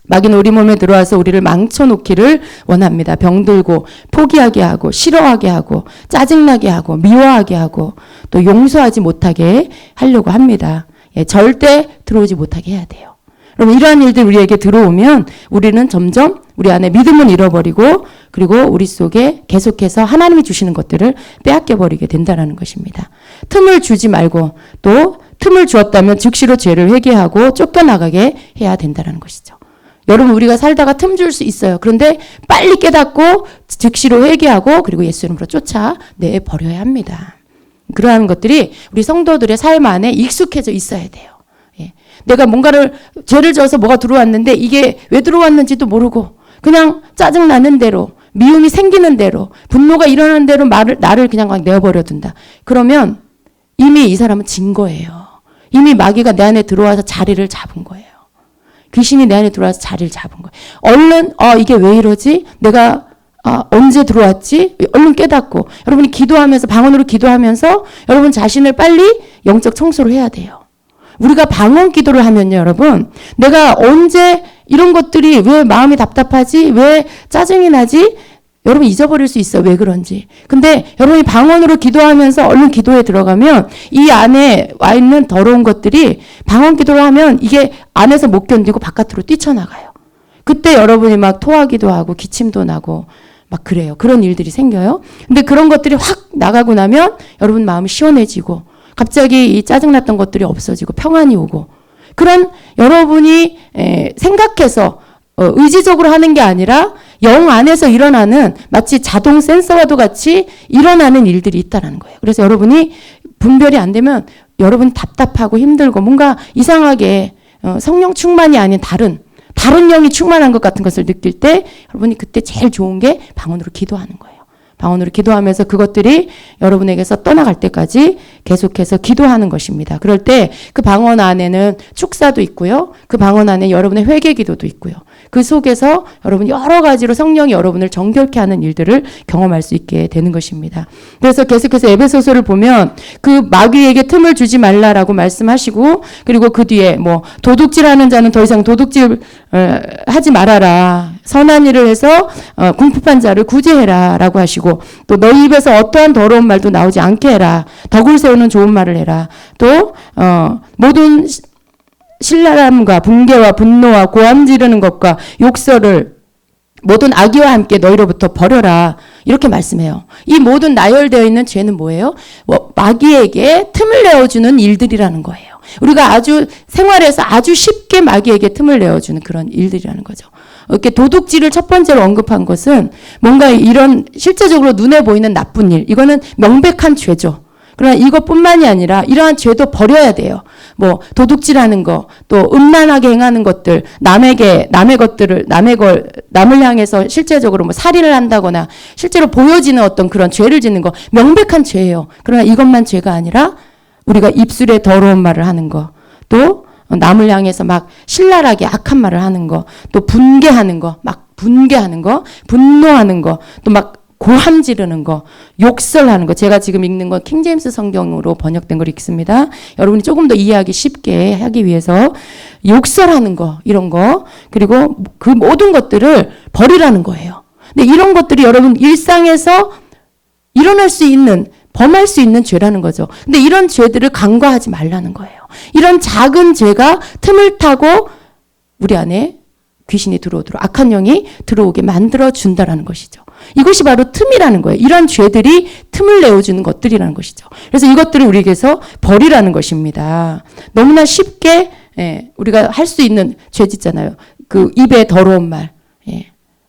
마귀는 우리 몸에 들어와서 우리를 망쳐놓기를 원합니다. 병들고 포기하게 하고 싫어하게 하고 짜증나게 하고 미워하게 하고 또 용서하지 못하게 하려고 합니다. 절대 들어오지 못하게 해야 돼요. 그럼 이러한 일들이 우리에게 들어오면 우리는 점점 우리 안에 믿음은 잃어버리고 그리고 우리 속에 계속해서 하나님이 주시는 것들을 빼앗겨버리게 된다는 것입니다. 틈을 주지 말고 또 틈을 주었다면 즉시로 죄를 회개하고 쫓겨나가게 해야 된다는 것이죠. 여러분 우리가 살다가 틈 줄 수 있어요. 그런데 빨리 깨닫고 즉시로 회개하고 그리고 예수 이름으로 쫓아내버려야 합니다. 그러한 것들이 우리 성도들의 삶 안에 익숙해져 있어야 돼요. 내가 뭔가를 죄를 져서 뭐가 들어왔는데 이게 왜 들어왔는지도 모르고 그냥 짜증나는 대로 미움이 생기는 대로 분노가 일어나는 대로 나를 그냥 막 내어버려둔다. 그러면 이미 이 사람은 진 거예요. 이미 마귀가 내 안에 들어와서 자리를 잡은 거예요. 귀신이 내 안에 들어와서 자리를 잡은 거예요. 얼른 이게 왜 이러지? 내가 언제 들어왔지? 얼른 깨닫고 여러분이 기도하면서 방언으로 기도하면서 여러분 자신을 빨리 영적 청소를 해야 돼요. 우리가 방언 기도를 하면요, 여러분. 내가 언제 이런 것들이 왜 마음이 답답하지? 왜 짜증이 나지? 여러분 잊어버릴 수 있어요. 왜 그런지. 근데 여러분이 방언으로 기도하면서 얼른 기도에 들어가면 이 안에 와 있는 더러운 것들이 방언 기도를 하면 이게 안에서 못 견디고 바깥으로 뛰쳐나가요. 그때 여러분이 막 토하기도 하고 기침도 나고 막 그래요. 그런 일들이 생겨요. 근데 그런 것들이 확 나가고 나면 여러분 마음이 시원해지고 갑자기 이 짜증났던 것들이 없어지고 평안이 오고 그런 여러분이 생각해서 의지적으로 하는 게 아니라 영 안에서 일어나는 마치 자동 센서와도 같이 일어나는 일들이 있다는 거예요. 그래서 여러분이 분별이 안 되면 여러분 답답하고 힘들고 뭔가 이상하게 성령 충만이 아닌 다른 영이 충만한 것 같은 것을 느낄 때 여러분이 그때 제일 좋은 게 방언으로 기도하는 거예요. 방언으로 기도하면서 그것들이 여러분에게서 떠나갈 때까지 계속해서 기도하는 것입니다. 그럴 때 그 방언 안에는 축사도 있고요. 그 방언 안에 여러분의 회개 기도도 있고요. 그 속에서 여러분 여러 가지로 성령이 여러분을 정결케 하는 일들을 경험할 수 있게 되는 것입니다. 그래서 계속해서 에베소서를 보면 그 마귀에게 틈을 주지 말라라고 말씀하시고, 그리고 그 뒤에 뭐 도둑질하는 자는 더 이상 도둑질 하지 말아라. 선한 일을 해서 궁핍한 자를 구제해라라고 하시고, 또 너희 입에서 어떠한 더러운 말도 나오지 않게 해라. 덕을 세우는 좋은 말을 해라. 또 모든 신랄함과 분개와 분노와 고함 지르는 것과 욕설을 모든 악의와 함께 너희로부터 버려라. 이렇게 말씀해요. 이 모든 나열되어 있는 죄는 뭐예요? 마귀에게 틈을 내어주는 일들이라는 거예요. 우리가 아주 생활에서 아주 쉽게 마귀에게 틈을 내어주는 그런 일들이라는 거죠. 이렇게 도둑질을 첫 번째로 언급한 것은 뭔가 이런 실제적으로 눈에 보이는 나쁜 일, 이거는 명백한 죄죠. 그러나 이것뿐만이 아니라 이러한 죄도 버려야 돼요. 뭐 도둑질하는 거, 또 음란하게 행하는 것들, 남을 향해서 실제적으로 뭐 살인을 한다거나 실제로 보여지는 어떤 그런 죄를 짓는 거, 명백한 죄예요. 그러나 이것만 죄가 아니라 우리가 입술에 더러운 말을 하는 거, 또 남을 향해서 막 신랄하게 악한 말을 하는 거, 또 분노하는 거, 분노하는 거, 또 막 고함 지르는 거, 욕설하는 거. 제가 지금 읽는 건 킹제임스 성경으로 번역된 걸 읽습니다. 여러분이 조금 더 이해하기 쉽게 하기 위해서 욕설하는 거, 이런 거, 그리고 그 모든 것들을 버리라는 거예요. 근데 이런 것들이 여러분 일상에서 일어날 수 있는, 범할 수 있는 죄라는 거죠. 근데 이런 죄들을 간과하지 말라는 거예요. 이런 작은 죄가 틈을 타고 우리 안에 귀신이 들어오도록, 악한 영이 들어오게 만들어 준다라는 것이죠. 이것이 바로 틈이라는 거예요. 이런 죄들이 틈을 내어주는 것들이라는 것이죠. 그래서 이것들을 우리에게서 버리라는 것입니다. 너무나 쉽게 우리가 할 수 있는 죄 짓잖아요. 그 입에 더러운 말.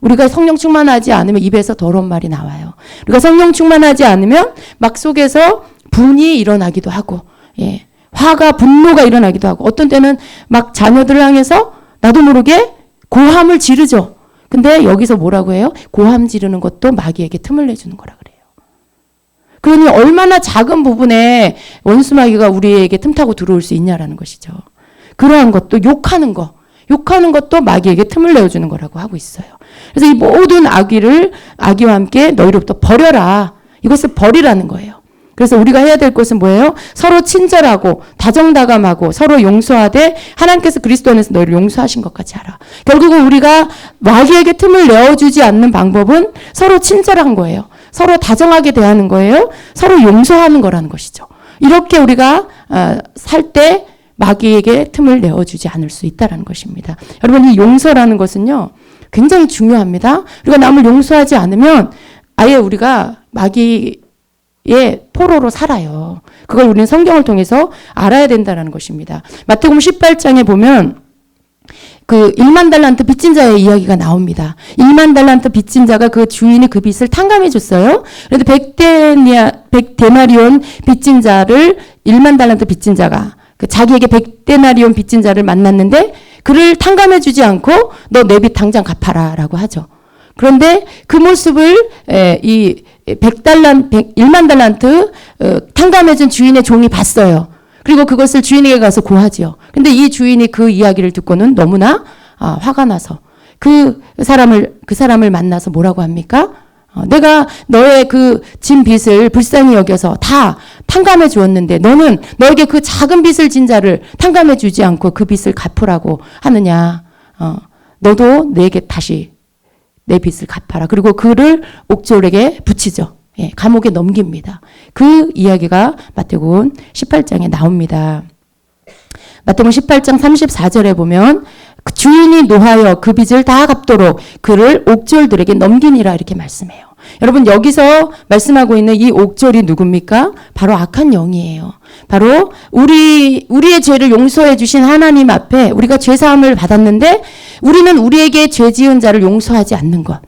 우리가 성령 충만하지 않으면 입에서 더러운 말이 나와요. 우리가 성령 충만하지 않으면 막 속에서 분이 일어나기도 하고, 화가, 분노가 일어나기도 하고, 어떤 때는 막 자녀들을 향해서 나도 모르게 고함을 지르죠. 근데 여기서 뭐라고 해요? 고함 지르는 것도 마귀에게 틈을 내주는 거라 그래요. 그러니 얼마나 작은 부분에 원수 마귀가 우리에게 틈타고 들어올 수 있냐라는 것이죠. 그러한 것도 욕하는 것도 마귀에게 틈을 내어주는 거라고 하고 있어요. 그래서 이 모든 악의와 함께 너희로부터 버려라. 이것을 버리라는 거예요. 그래서 우리가 해야 될 것은 뭐예요? 서로 친절하고 다정다감하고 서로 용서하되 하나님께서 그리스도 안에서 너희를 용서하신 것 같이 하라. 결국은 우리가 마귀에게 틈을 내어주지 않는 방법은 서로 친절한 거예요. 서로 다정하게 대하는 거예요. 서로 용서하는 거라는 것이죠. 이렇게 우리가 살 때 마귀에게 틈을 내어주지 않을 수 있다는 것입니다. 여러분, 이 용서라는 것은요 굉장히 중요합니다. 우리가 남을 용서하지 않으면 아예 우리가 마귀의 포로로 살아요. 그걸 우리는 성경을 통해서 알아야 된다는 것입니다. 마태복음 18장에 보면 그 1만 달란트 빚진 자의 이야기가 나옵니다. 1만 달란트 빚진 자가 그 주인이 그 빚을 탕감해 줬어요. 그런데 100데나리온 빚진 자를 1만 달란트 빚진 자가 자기에게 100데나리온 빚진 자를 만났는데 그를 탕감해 주지 않고 너 내 빚 당장 갚아라 라고 하죠. 그런데 그 모습을 1만 달란트 탕감해준 주인의 종이 봤어요. 그리고 그것을 주인에게 가서 고하지요. 근데 이 주인이 그 이야기를 듣고는 너무나 화가 나서 그 사람을 만나서 뭐라고 합니까? 내가 너의 그 진 빚을 불쌍히 여겨서 다 탕감해 주었는데 너는 너에게 그 작은 빚을 진 자를 탕감해 주지 않고 그 빚을 갚으라고 하느냐. 너도 내게 다시 내 빚을 갚아라. 그리고 그를 옥졸에게 붙이죠. 감옥에 넘깁니다. 그 이야기가 마태복음 18장에 나옵니다. 마태복음 18장 34절에 보면 그 주인이 노하여 그 빚을 다 갚도록 그를 옥졸들에게 넘기니라 이렇게 말씀해요. 여러분, 여기서 말씀하고 있는 이 옥졸이 누굽니까? 바로 악한 영이에요. 바로 우리의 죄를 용서해 주신 하나님 앞에 우리가 죄사함을 받았는데 우리는 우리에게 죄 지은 자를 용서하지 않는 것.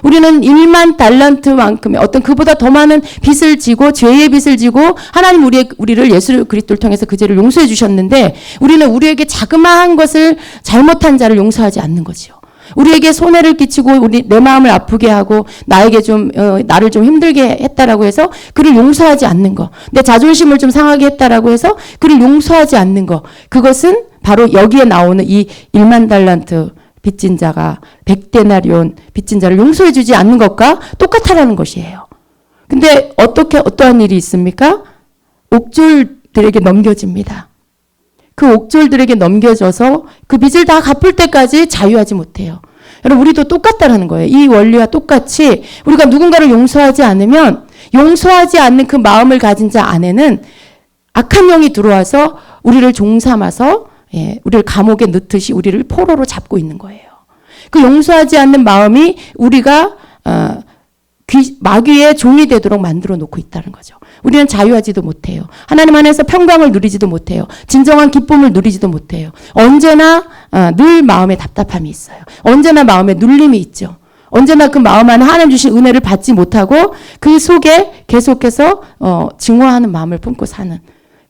우리는 1만 달란트만큼의 어떤 그보다 더 많은 빚을 지고 죄의 빚을 지고 하나님 우리를 예수 그리스도를 통해서 그 죄를 용서해 주셨는데 우리는 우리에게 자그마한 것을 잘못한 자를 용서하지 않는 거지요. 우리에게 손해를 끼치고 내 마음을 아프게 하고 나에게 나를 좀 힘들게 했다라고 해서 그를 용서하지 않는 거. 내 자존심을 좀 상하게 했다라고 해서 그를 용서하지 않는 거. 그것은 바로 여기에 나오는 이 1만 달란트 빚진 자가 100데나리온 빚진 자를 용서해 주지 않는 것과 똑같다라는 것이에요. 근데 어떠한 일이 있습니까? 옥졸들에게 넘겨집니다. 그 옥졸들에게 넘겨져서 그 빚을 다 갚을 때까지 자유하지 못해요. 여러분, 우리도 똑같다라는 거예요. 이 원리와 똑같이 우리가 누군가를 용서하지 않으면 용서하지 않는 그 마음을 가진 자 안에는 악한 영이 들어와서 우리를 종삼아서 우리를 감옥에 넣듯이 우리를 포로로 잡고 있는 거예요. 그 용서하지 않는 마음이 우리가 마귀의 종이 되도록 만들어 놓고 있다는 거죠. 우리는 자유하지도 못해요. 하나님 안에서 평강을 누리지도 못해요. 진정한 기쁨을 누리지도 못해요. 언제나 늘 마음에 답답함이 있어요. 언제나 마음에 눌림이 있죠. 언제나 그 마음 안에 하나님 주신 은혜를 받지 못하고 그 속에 계속해서 증오하는 마음을 품고 사는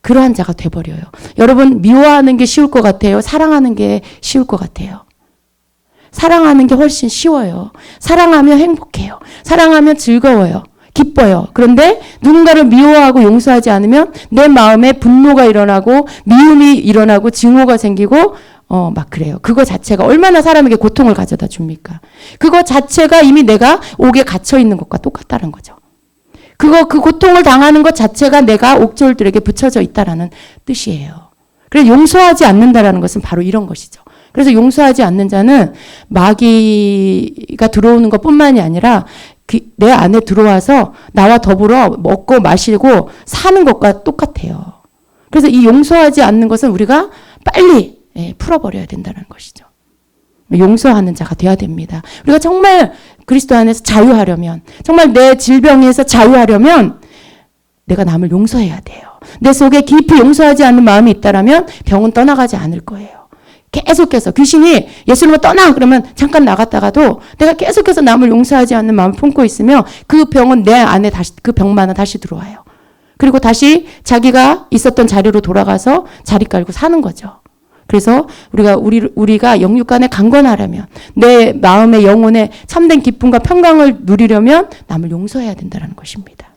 그러한 자가 돼버려요. 여러분, 미워하는 게 쉬울 것 같아요? 사랑하는 게 쉬울 것 같아요? 사랑하는 게 훨씬 쉬워요. 사랑하면 행복해요. 사랑하면 즐거워요. 기뻐요. 그런데 누군가를 미워하고 용서하지 않으면 내 마음에 분노가 일어나고 미움이 일어나고 증오가 생기고 막 그래요. 그거 자체가 얼마나 사람에게 고통을 가져다 줍니까? 그거 자체가 이미 내가 옥에 갇혀 있는 것과 똑같다는 거죠. 그 고통을 당하는 것 자체가 내가 옥졸들에게 붙여져 있다라는 뜻이에요. 그래서 용서하지 않는다라는 것은 바로 이런 것이죠. 그래서 용서하지 않는 자는 마귀가 들어오는 것뿐만이 아니라 내 안에 들어와서 나와 더불어 먹고 마시고 사는 것과 똑같아요. 그래서 이 용서하지 않는 것은 우리가 빨리 풀어버려야 된다는 것이죠. 용서하는 자가 되어야 됩니다. 우리가 정말 그리스도 안에서 자유하려면, 정말 내 질병에서 자유하려면 내가 남을 용서해야 돼요. 내 속에 깊이 용서하지 않는 마음이 있다라면 병은 떠나가지 않을 거예요. 계속해서 귀신이 예수님을 떠나 그러면 잠깐 나갔다가도 내가 계속해서 남을 용서하지 않는 마음을 품고 있으면 그 병은 내 안에 다시, 그 병만은 다시 들어와요. 그리고 다시 자기가 있었던 자리로 돌아가서 자리 깔고 사는 거죠. 그래서 우리가 영육간에 강건하려면, 내 마음의 영혼의 참된 기쁨과 평강을 누리려면 남을 용서해야 된다는 것입니다.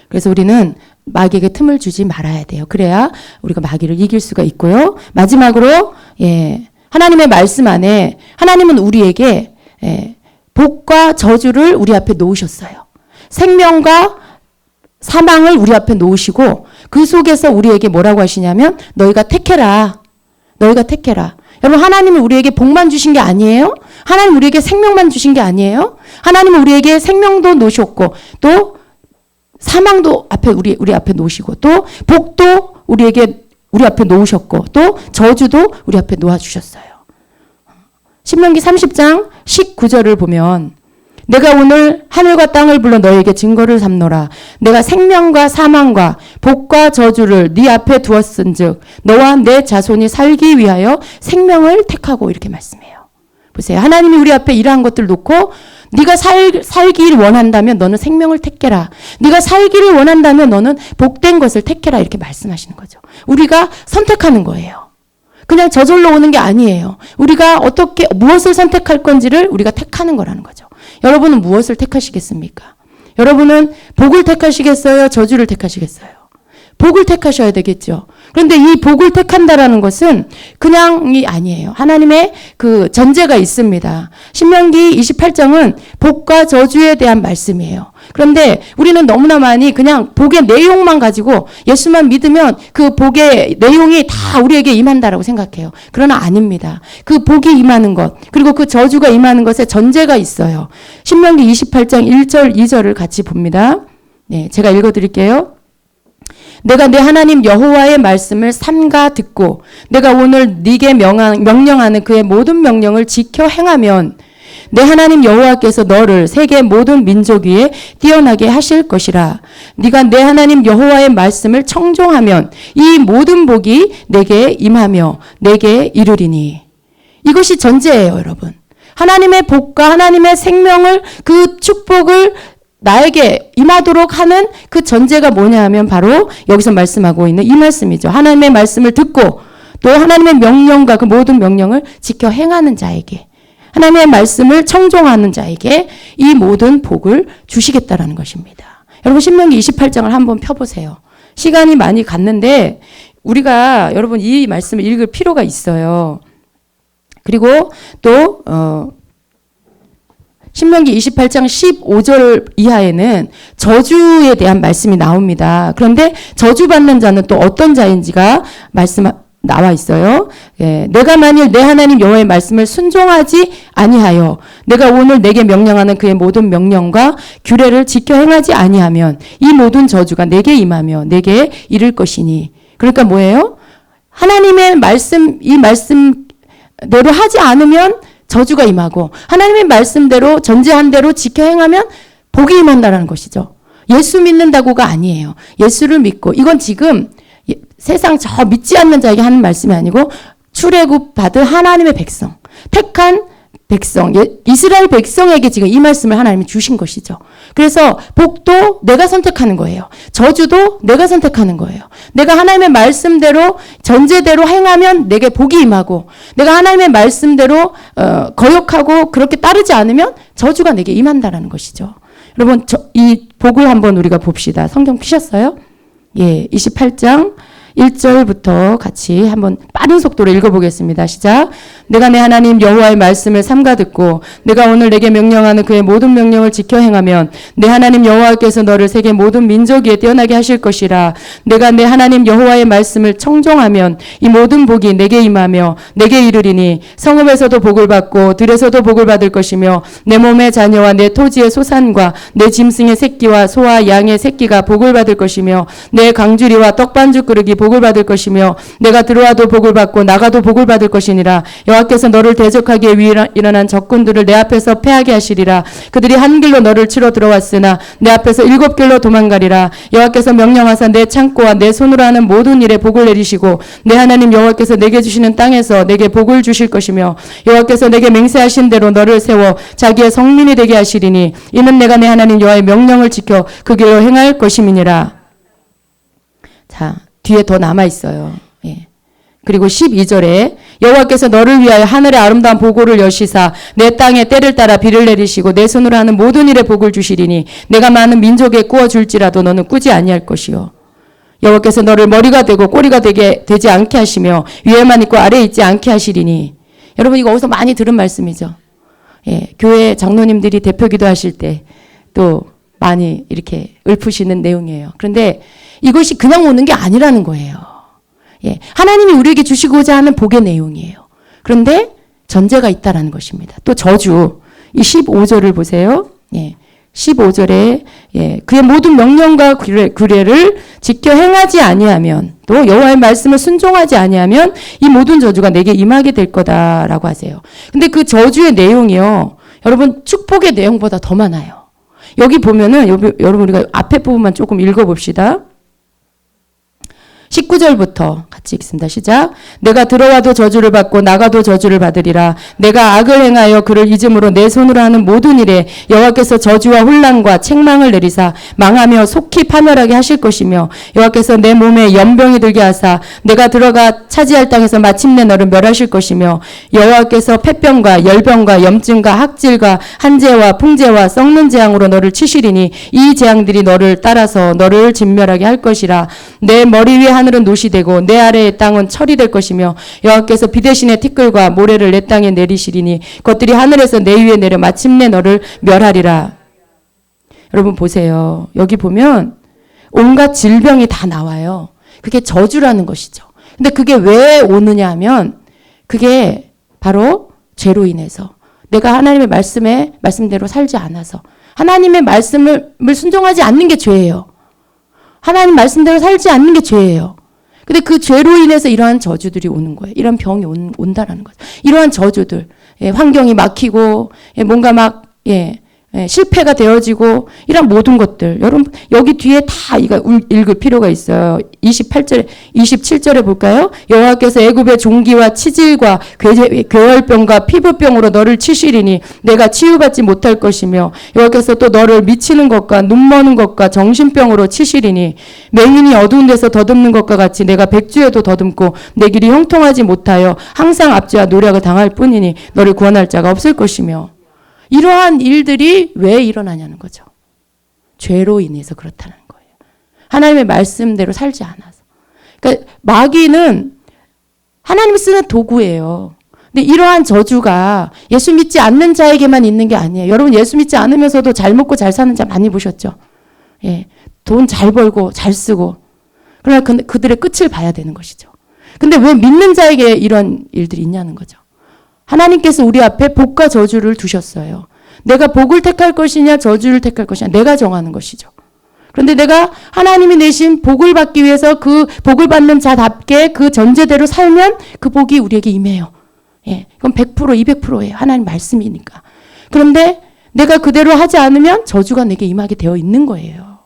그래서 우리는 마귀에게 틈을 주지 말아야 돼요. 그래야 우리가 마귀를 이길 수가 있고요. 마지막으로 하나님의 말씀 안에 하나님은 우리에게 복과 저주를 우리 앞에 놓으셨어요. 생명과 사망을 우리 앞에 놓으시고 그 속에서 우리에게 뭐라고 하시냐면 너희가 택해라. 너희가 택해라. 여러분, 하나님은 우리에게 복만 주신 게 아니에요? 하나님 우리에게 생명만 주신 게 아니에요? 하나님은 우리에게 생명도 놓으셨고 또 사망도 우리 앞에 놓으시고 또 복도 우리 앞에 놓으셨고 또 저주도 우리 앞에 놓아주셨어요. 신명기 30장 19절을 보면 내가 오늘 하늘과 땅을 불러 너에게 증거를 삼노라. 내가 생명과 사망과 복과 저주를 네 앞에 두었은즉 너와 내 자손이 살기 위하여 생명을 택하고 이렇게 말씀해요. 보세요. 하나님이 우리 앞에 이러한 것들을 놓고 네가 살기를 원한다면 너는 생명을 택해라. 네가 살기를 원한다면 너는 복된 것을 택해라. 이렇게 말씀하시는 거죠. 우리가 선택하는 거예요. 그냥 저절로 오는 게 아니에요. 우리가 무엇을 선택할 건지를 우리가 택하는 거라는 거죠. 여러분은 무엇을 택하시겠습니까? 여러분은 복을 택하시겠어요? 저주를 택하시겠어요? 복을 택하셔야 되겠죠. 그런데 이 복을 택한다라는 것은 그냥이 아니에요. 하나님의 그 전제가 있습니다. 신명기 28장은 복과 저주에 대한 말씀이에요. 그런데 우리는 너무나 많이 그냥 복의 내용만 가지고 예수만 믿으면 그 복의 내용이 다 우리에게 임한다라고 생각해요. 그러나 아닙니다. 그 복이 임하는 것, 그리고 그 저주가 임하는 것에 전제가 있어요. 신명기 28장 1절, 2절을 같이 봅니다. 네, 제가 읽어드릴게요. 내가 내 하나님 여호와의 말씀을 삼가 듣고 내가 오늘 네게 명령하는 그의 모든 명령을 지켜 행하면 내 하나님 여호와께서 너를 세계 모든 민족 위에 뛰어나게 하실 것이라. 네가 내 하나님 여호와의 말씀을 청종하면 이 모든 복이 내게 임하며 내게 이르리니. 이것이 전제예요, 여러분. 하나님의 복과 하나님의 생명을, 그 축복을 나에게 임하도록 하는 그 전제가 뭐냐 하면 바로 여기서 말씀하고 있는 이 말씀이죠. 하나님의 말씀을 듣고 또 하나님의 명령과 그 모든 명령을 지켜 행하는 자에게, 하나님의 말씀을 청종하는 자에게 이 모든 복을 주시겠다라는 것입니다. 여러분 신명기 28장을 한번 펴보세요. 시간이 많이 갔는데 우리가 여러분 이 말씀을 읽을 필요가 있어요. 그리고 또 신명기 28장 15절 이하에는 저주에 대한 말씀이 나옵니다. 그런데 저주받는 자는 또 어떤 자인지가 나와 있어요. 예, 내가 만일 내 하나님 여호와의 말씀을 순종하지 아니하여 내가 오늘 내게 명령하는 그의 모든 명령과 규례를 지켜 행하지 아니하면 이 모든 저주가 내게 임하며 내게 이를 것이니. 그러니까 뭐예요? 하나님의 말씀, 이 말씀대로 하지 않으면 저주가 임하고 하나님의 말씀대로 전제한 대로 지켜 행하면 복이 임한다는 것이죠. 예수 믿는다고가 아니에요. 예수를 믿고, 이건 지금 세상 저 믿지 않는 자에게 하는 말씀이 아니고 출애굽 받은 하나님의 백성, 택한 백성, 이스라엘 백성에게 지금 이 말씀을 하나님이 주신 것이죠. 그래서 복도 내가 선택하는 거예요. 저주도 내가 선택하는 거예요. 내가 하나님의 말씀대로 전제대로 행하면 내게 복이 임하고, 내가 하나님의 말씀대로 거역하고 그렇게 따르지 않으면 저주가 내게 임한다라는 것이죠. 여러분 이 복을 한번 우리가 봅시다. 성경 피셨어요? 예, 28장 1절부터 같이 한번 빠른 속도로 읽어보겠습니다. 시작. 내가 내 하나님 여호와의 말씀을 삼가 듣고 내가 오늘 내게 명령하는 그의 모든 명령을 지켜 행하면 내 하나님 여호와께서 너를 세계 모든 민족 위에 뛰어나게 하실 것이라. 내가 내 하나님 여호와의 말씀을 청종하면 이 모든 복이 내게 임하며 내게 이르리니 성읍에서도 복을 받고 들에서도 복을 받을 것이며 내 몸의 자녀와 내 토지의 소산과 내 짐승의 새끼와 소와 양의 새끼가 복을 받을 것이며 내 강주리와 떡반죽 그릇이 복을 받을 것이며 내가 들어와도 복을 받고 나가도 복을 받을 것이니라. 여호와께서 너를 대적하기에 일어난 적군들을 내 앞에서 패하게 하시리라. 그들이 한 길로 너를 치러 들어왔으나 내 앞에서 7길로 도망가리라. 여호와께서 명령하사 내 창고와 내 손으로 하는 모든 일에 복을 내리시고 내 하나님 여호와께서 내게 주시는 땅에서 내게 복을 주실 것이며 여호와께서 내게 맹세하신 대로 너를 세워 자기의 성민이 되게 하시리니 이는 내가 내 하나님 여호와의 명령을 지켜 그 길로 행할 것임이니라. 자, 뒤에 더 남아 있어요. 예. 그리고 12절에 여호와께서 너를 위하여 하늘의 아름다운 보고를 여시사 내 땅에 때를 따라 비를 내리시고 내 손으로 하는 모든 일에 복을 주시리니 내가 많은 민족에 꾸어 줄지라도 너는 꾸지 아니할 것이요. 여호와께서 너를 머리가 되고 꼬리가 되지 않게 하시며 위에만 있고 아래에 있지 않게 하시리니. 여러분 이거 어디서 많이 들은 말씀이죠. 예. 교회 장로님들이 대표 기도하실 때 또 많이 이렇게 읊으시는 내용이에요. 그런데 이것이 그냥 오는 게 아니라는 거예요. 예, 하나님이 우리에게 주시고자 하는 복의 내용이에요. 그런데 전제가 있다라는 것입니다. 또 저주, 이 15절을 보세요. 예, 15절에 예, 그의 모든 명령과 규례를 지켜 행하지 아니하면, 또 여호와의 말씀을 순종하지 아니하면 이 모든 저주가 내게 임하게 될 거다라고 하세요. 근데 그 저주의 내용이요, 여러분 축복의 내용보다 더 많아요. 여기 보면은 여러분 우리가 앞에 부분만 조금 읽어봅시다. 19절부터 같이 읽습니다. 시작. 내가 들어와도 저주를 받고 나가도 저주를 받으리라. 내가 악을 행하여 그를 잊음으로 내 손으로 하는 모든 일에 여호와께서 저주와 혼란과 책망을 내리사 망하며 속히 파멸하게 하실 것이며 여호와께서 내 몸에 연병이 들게 하사 내가 들어가 차지할 땅에서 마침내 너를 멸하실 것이며 여호와께서 폐병과 열병과 염증과 학질과 한재와 풍재와 썩는 재앙으로 너를 치시리니 이 재앙들이 너를 따라서 너를 진멸하게 할 것이라. 내 머리 위에 하늘은 노시 되고 내 아래의 땅은 철이 될 것이며 여호와께서 비 대신에 티끌과 모래를 내 땅에 내리시리니 그것들이 하늘에서 내 위에 내려 마침내 너를 멸하리라. 여러분 보세요. 여기 보면 온갖 질병이 다 나와요. 그게 저주라는 것이죠. 근데 그게 왜 오느냐 하면 그게 바로 죄로 인해서, 내가 하나님의 말씀대로 살지 않아서, 하나님의 말씀을 순종하지 않는 게 죄예요. 하나님 말씀대로 살지 않는 게 죄예요. 근데 그 죄로 인해서 이러한 저주들이 오는 거예요. 이런 병이 온다라는 거죠. 이러한 저주들, 예, 환경이 막히고, 예, 뭔가 막, 예, 실패가 되어지고 이런 모든 것들 여러분 여기 뒤에 다 이거 읽을 필요가 있어요. 27절에 볼까요? 여호와께서 애굽의 종기와 치질과 괴혈병과 피부병으로 너를 치시리니 내가 치유받지 못할 것이며 여호와께서 또 너를 미치는 것과 눈머는 것과 정신병으로 치시리니 맹인이 어두운 데서 더듬는 것과 같이 내가 백주에도 더듬고 내 길이 형통하지 못하여 항상 압제와 노력을 당할 뿐이니 너를 구원할 자가 없을 것이며 이러한 일들이 왜 일어나냐는 거죠. 죄로 인해서 그렇다는 거예요. 하나님의 말씀대로 살지 않아서. 그러니까 마귀는 하나님이 쓰는 도구예요. 근데 이러한 저주가 예수 믿지 않는 자에게만 있는 게 아니에요. 여러분 예수 믿지 않으면서도 잘 먹고 잘 사는 자 많이 보셨죠? 예, 돈 잘 벌고 잘 쓰고. 그러나 그들의 끝을 봐야 되는 것이죠. 근데 왜 믿는 자에게 이런 일들이 있냐는 거죠. 하나님께서 우리 앞에 복과 저주를 두셨어요. 내가 복을 택할 것이냐 저주를 택할 것이냐 내가 정하는 것이죠. 그런데 내가 하나님이 내신 복을 받기 위해서 그 복을 받는 자답게 그 전제대로 살면 그 복이 우리에게 임해요. 예, 이건 100% 200%예요. 하나님 말씀이니까. 그런데 내가 그대로 하지 않으면 저주가 내게 임하게 되어 있는 거예요.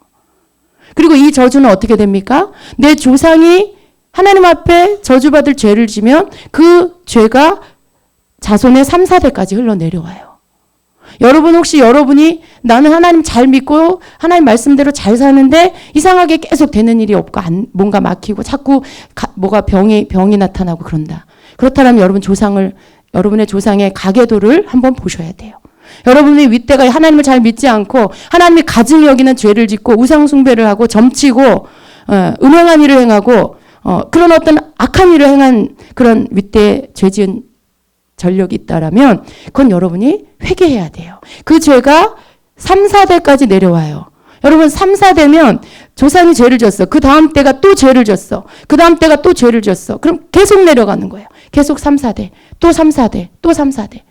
그리고 이 저주는 어떻게 됩니까? 내 조상이 하나님 앞에 저주받을 죄를 지면 그 죄가 자손의 3, 4대까지 흘러내려와요. 여러분 혹시 여러분이 나는 하나님 잘 믿고 하나님 말씀대로 잘 사는데 이상하게 계속 되는 일이 없고 뭔가 막히고 자꾸 뭐가 병이 나타나고 그런다. 그렇다면 여러분의 조상의 가계도를 한번 보셔야 돼요. 여러분이 윗대가 하나님을 잘 믿지 않고 하나님이 가증히 여기는 죄를 짓고 우상 숭배를 하고 점치고 음행한 일을 행하고 그런 어떤 악한 일을 행한 그런 윗대 죄 지은 전력이 있다라면 그건 여러분이 회개해야 돼요. 그 죄가 3, 4대까지 내려와요. 여러분 3, 4대면 조상이 죄를 졌어. 그 다음 때가 또 죄를 졌어. 그 다음 때가 또 죄를 졌어. 그럼 계속 내려가는 거예요. 계속 3, 4대, 또 3, 4대, 또 3, 4대.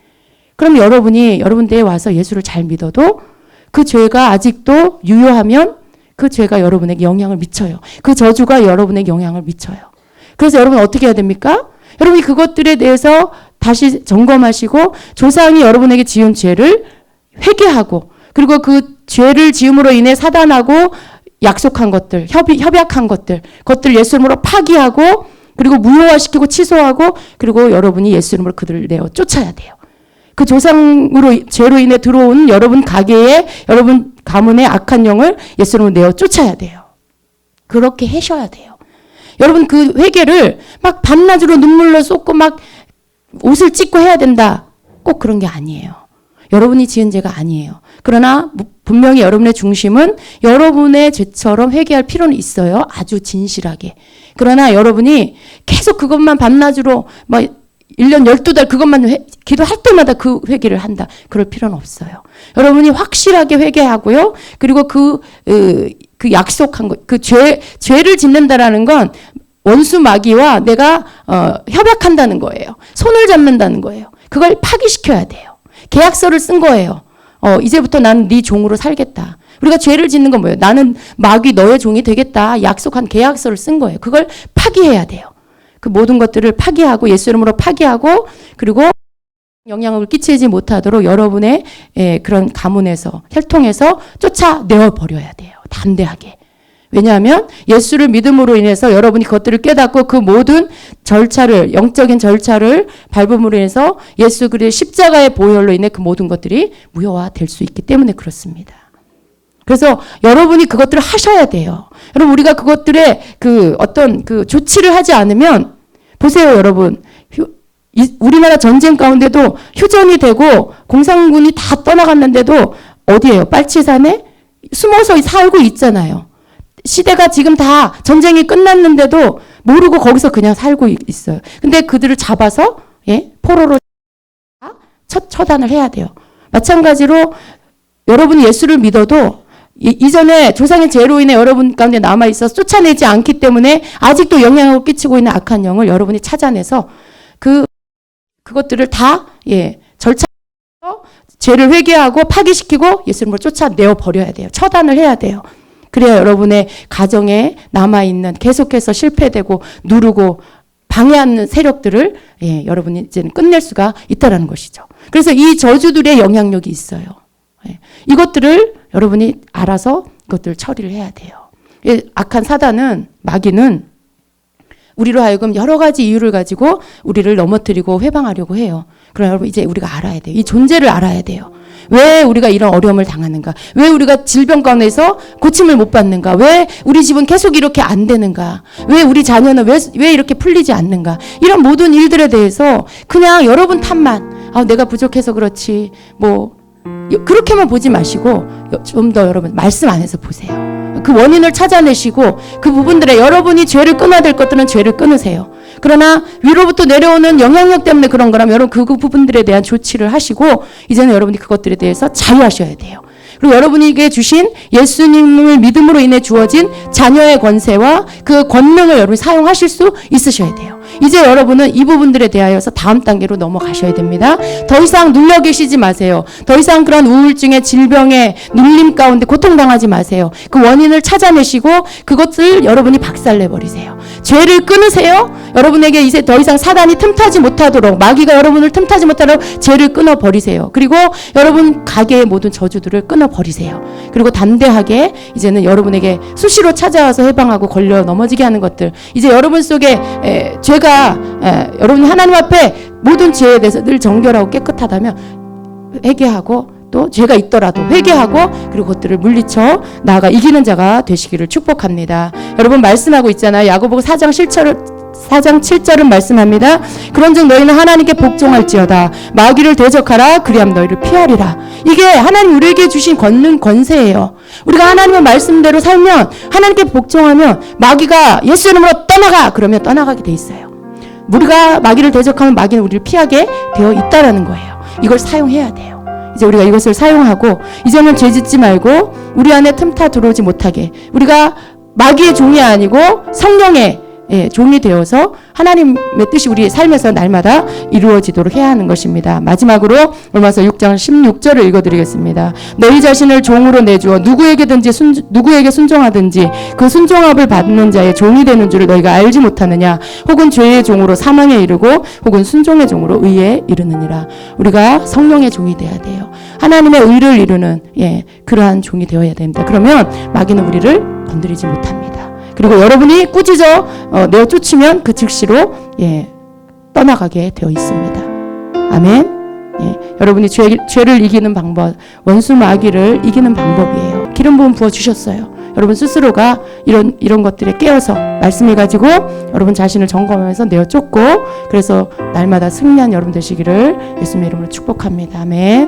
그럼 여러분이 여러분 때에 와서 예수를 잘 믿어도 그 죄가 아직도 유효하면 그 죄가 여러분에게 영향을 미쳐요. 그 저주가 여러분에게 영향을 미쳐요. 그래서 여러분 어떻게 해야 됩니까? 여러분이 그것들에 대해서 다시 점검하시고 조상이 여러분에게 지은 죄를 회개하고 그리고 그 죄를 지음으로 인해 사단하고 약속한 것들, 협약한 것들, 그것들 예수 이름으로 파기하고 그리고 무효화시키고 취소하고 그리고 여러분이 예수 이름으로 그들을 내어 쫓아야 돼요. 그 조상으로 죄로 인해 들어온 여러분 가게에 여러분 가문의 악한 영을 예수 이름으로 내어 쫓아야 돼요. 그렇게 하셔야 돼요. 여러분 그 회개를 막 밤낮으로 눈물로 쏟고 막 옷을 찢고 해야 된다. 꼭 그런 게 아니에요. 여러분이 지은 죄가 아니에요. 그러나 분명히 여러분의 중심은 여러분의 죄처럼 회개할 필요는 있어요. 아주 진실하게. 그러나 여러분이 계속 그것만 밤낮으로 막 1년 12달 그것만 기도할 때마다 그 회개를 한다. 그럴 필요는 없어요. 여러분이 확실하게 회개하고요. 그리고 그 약속한 것, 죄를 짓는다라는 건 원수 마귀와 내가 협약한다는 거예요. 손을 잡는다는 거예요. 그걸 파기시켜야 돼요. 계약서를 쓴 거예요. 이제부터 나는 네 종으로 살겠다. 우리가 죄를 짓는 건 뭐예요? 나는 마귀 너의 종이 되겠다. 약속한 계약서를 쓴 거예요. 그걸 파기해야 돼요. 그 모든 것들을 파기하고 예수 이름으로 파기하고 그리고 영향을 끼치지 못하도록 여러분의 그런 가문에서 혈통에서 쫓아내어 버려야 돼요. 담대하게. 왜냐하면 예수를 믿음으로 인해서 여러분이 그것들을 깨닫고 그 모든 절차를 영적인 절차를 밟음으로 인해서 예수 그리스도의 십자가의 보혈로 인해 그 모든 것들이 무효화될 수 있기 때문에 그렇습니다. 그래서 여러분이 그것들을 하셔야 돼요. 여러분 우리가 그것들의 그 어떤 그 조치를 하지 않으면 보세요 여러분. 우리나라 전쟁 가운데도 휴전이 되고 공산군이 다 떠나갔는데도 어디예요? 빨치산에 숨어서 살고 있잖아요. 시대가 지금 다 전쟁이 끝났는데도 모르고 거기서 그냥 살고 있어요. 근데 그들을 잡아서 포로로 처단을 해야 돼요. 마찬가지로 여러분이 예수를 믿어도 이전에 조상의 죄로 인해 여러분 가운데 남아있어서 쫓아내지 않기 때문에 아직도 영향을 끼치고 있는 악한 영을 여러분이 찾아내서 그것들을 다 절차해서 죄를 회개하고 파기시키고 예수 이름으로 쫓아내어 버려야 돼요. 처단을 해야 돼요. 그래야 여러분의 가정에 남아있는 계속해서 실패되고 누르고 방해하는 세력들을 여러분이 이제는 끝낼 수가 있다는 것이죠. 그래서 이 저주들의 영향력이 있어요. 예. 이것들을 여러분이 알아서 그것들을 처리를 해야 돼요. 예, 악한 사단은, 마귀는 우리로 하여금 여러 가지 이유를 가지고 우리를 넘어뜨리고 회방하려고 해요. 그러나 여러분 이제 우리가 알아야 돼요. 이 존재를 알아야 돼요. 왜 우리가 이런 어려움을 당하는가? 왜 우리가 질병 가운데서 고침을 못 받는가? 왜 우리 집은 계속 이렇게 안 되는가? 왜 우리 자녀는 왜 이렇게 풀리지 않는가? 이런 모든 일들에 대해서 그냥 여러분 탓만, 내가 부족해서 그렇지, 그렇게만 보지 마시고 좀 더 여러분 말씀 안에서 보세요. 그 원인을 찾아내시고 그 부분들에 여러분이 죄를 끊어야 될 것들은 죄를 끊으세요. 그러나 위로부터 내려오는 영향력 때문에 그런 거라면 여러분 그 부분들에 대한 조치를 하시고 이제는 여러분이 그것들에 대해서 자유하셔야 돼요. 그리고 여러분에게 주신 예수님을 믿음으로 인해 주어진 자녀의 권세와 그 권능을 여러분이 사용하실 수 있으셔야 돼요. 이제 여러분은 이 부분들에 대하여서 다음 단계로 넘어가셔야 됩니다. 더 이상 눌려 계시지 마세요. 더 이상 그런 우울증의 질병의 눌림 가운데 고통당하지 마세요. 그 원인을 찾아내시고 그것을 여러분이 박살내버리세요. 죄를 끊으세요. 여러분에게 이제 더 이상 사단이 틈타지 못하도록, 마귀가 여러분을 틈타지 못하도록 죄를 끊어버리세요. 그리고 여러분 가게의 모든 저주들을 끊어버리세요. 그리고 담대하게 이제는 여러분에게 수시로 찾아와서 해방하고 걸려 넘어지게 하는 것들, 이제 여러분 속에 죄가 여러분이 하나님 앞에 모든 죄에 대해서 늘 정결하고 깨끗하다면 회개하고 또 죄가 있더라도 회개하고 그리고 그것들을 물리쳐 나아가 이기는 자가 되시기를 축복합니다. 여러분 말씀하고 있잖아요. 야고보서 4장 7절은 말씀합니다. 그런즉 너희는 하나님께 복종할지어다. 마귀를 대적하라. 그리하면 너희를 피하리라. 이게 하나님 우리에게 주신 권세예요. 우리가 하나님의 말씀대로 살면, 하나님께 복종하면 마귀가 예수 이름으로 떠나가! 그러면 떠나가게 돼 있어요. 우리가 마귀를 대적하면 마귀는 우리를 피하게 되어 있다라는 거예요. 이걸 사용해야 돼요. 이제 우리가 이것을 사용하고 이제는 죄짓지 말고 우리 안에 틈타 들어오지 못하게, 우리가 마귀의 종이 아니고 성령의 종이 되어서 하나님의 뜻이 우리의 삶에서 날마다 이루어지도록 해야 하는 것입니다. 마지막으로 로마서 6장 16절을 읽어드리겠습니다. 너희 자신을 종으로 내주어 누구에게 순종하든지 그 순종함을 받는 자의 종이 되는 줄을 너희가 알지 못하느냐? 혹은 죄의 종으로 사망에 이르고 혹은 순종의 종으로 의에 이르느니라. 우리가 성령의 종이 되어야 돼요. 하나님의 의를 이루는 그러한 종이 되어야 됩니다. 그러면 마귀는 우리를 건드리지 못합니다. 그리고 여러분이 꾸짖어 내어 쫓으면 그 즉시로 떠나가게 되어 있습니다. 아멘. 여러분이 죄를 이기는 방법, 원수 마귀를 이기는 방법이에요. 기름 부음 부어 주셨어요. 여러분 스스로가 이런 것들에 깨어서 말씀을 가지고 여러분 자신을 점검하면서 내어 쫓고, 그래서 날마다 승리한 여러분 되시기를 예수님의 이름으로 축복합니다. 아멘.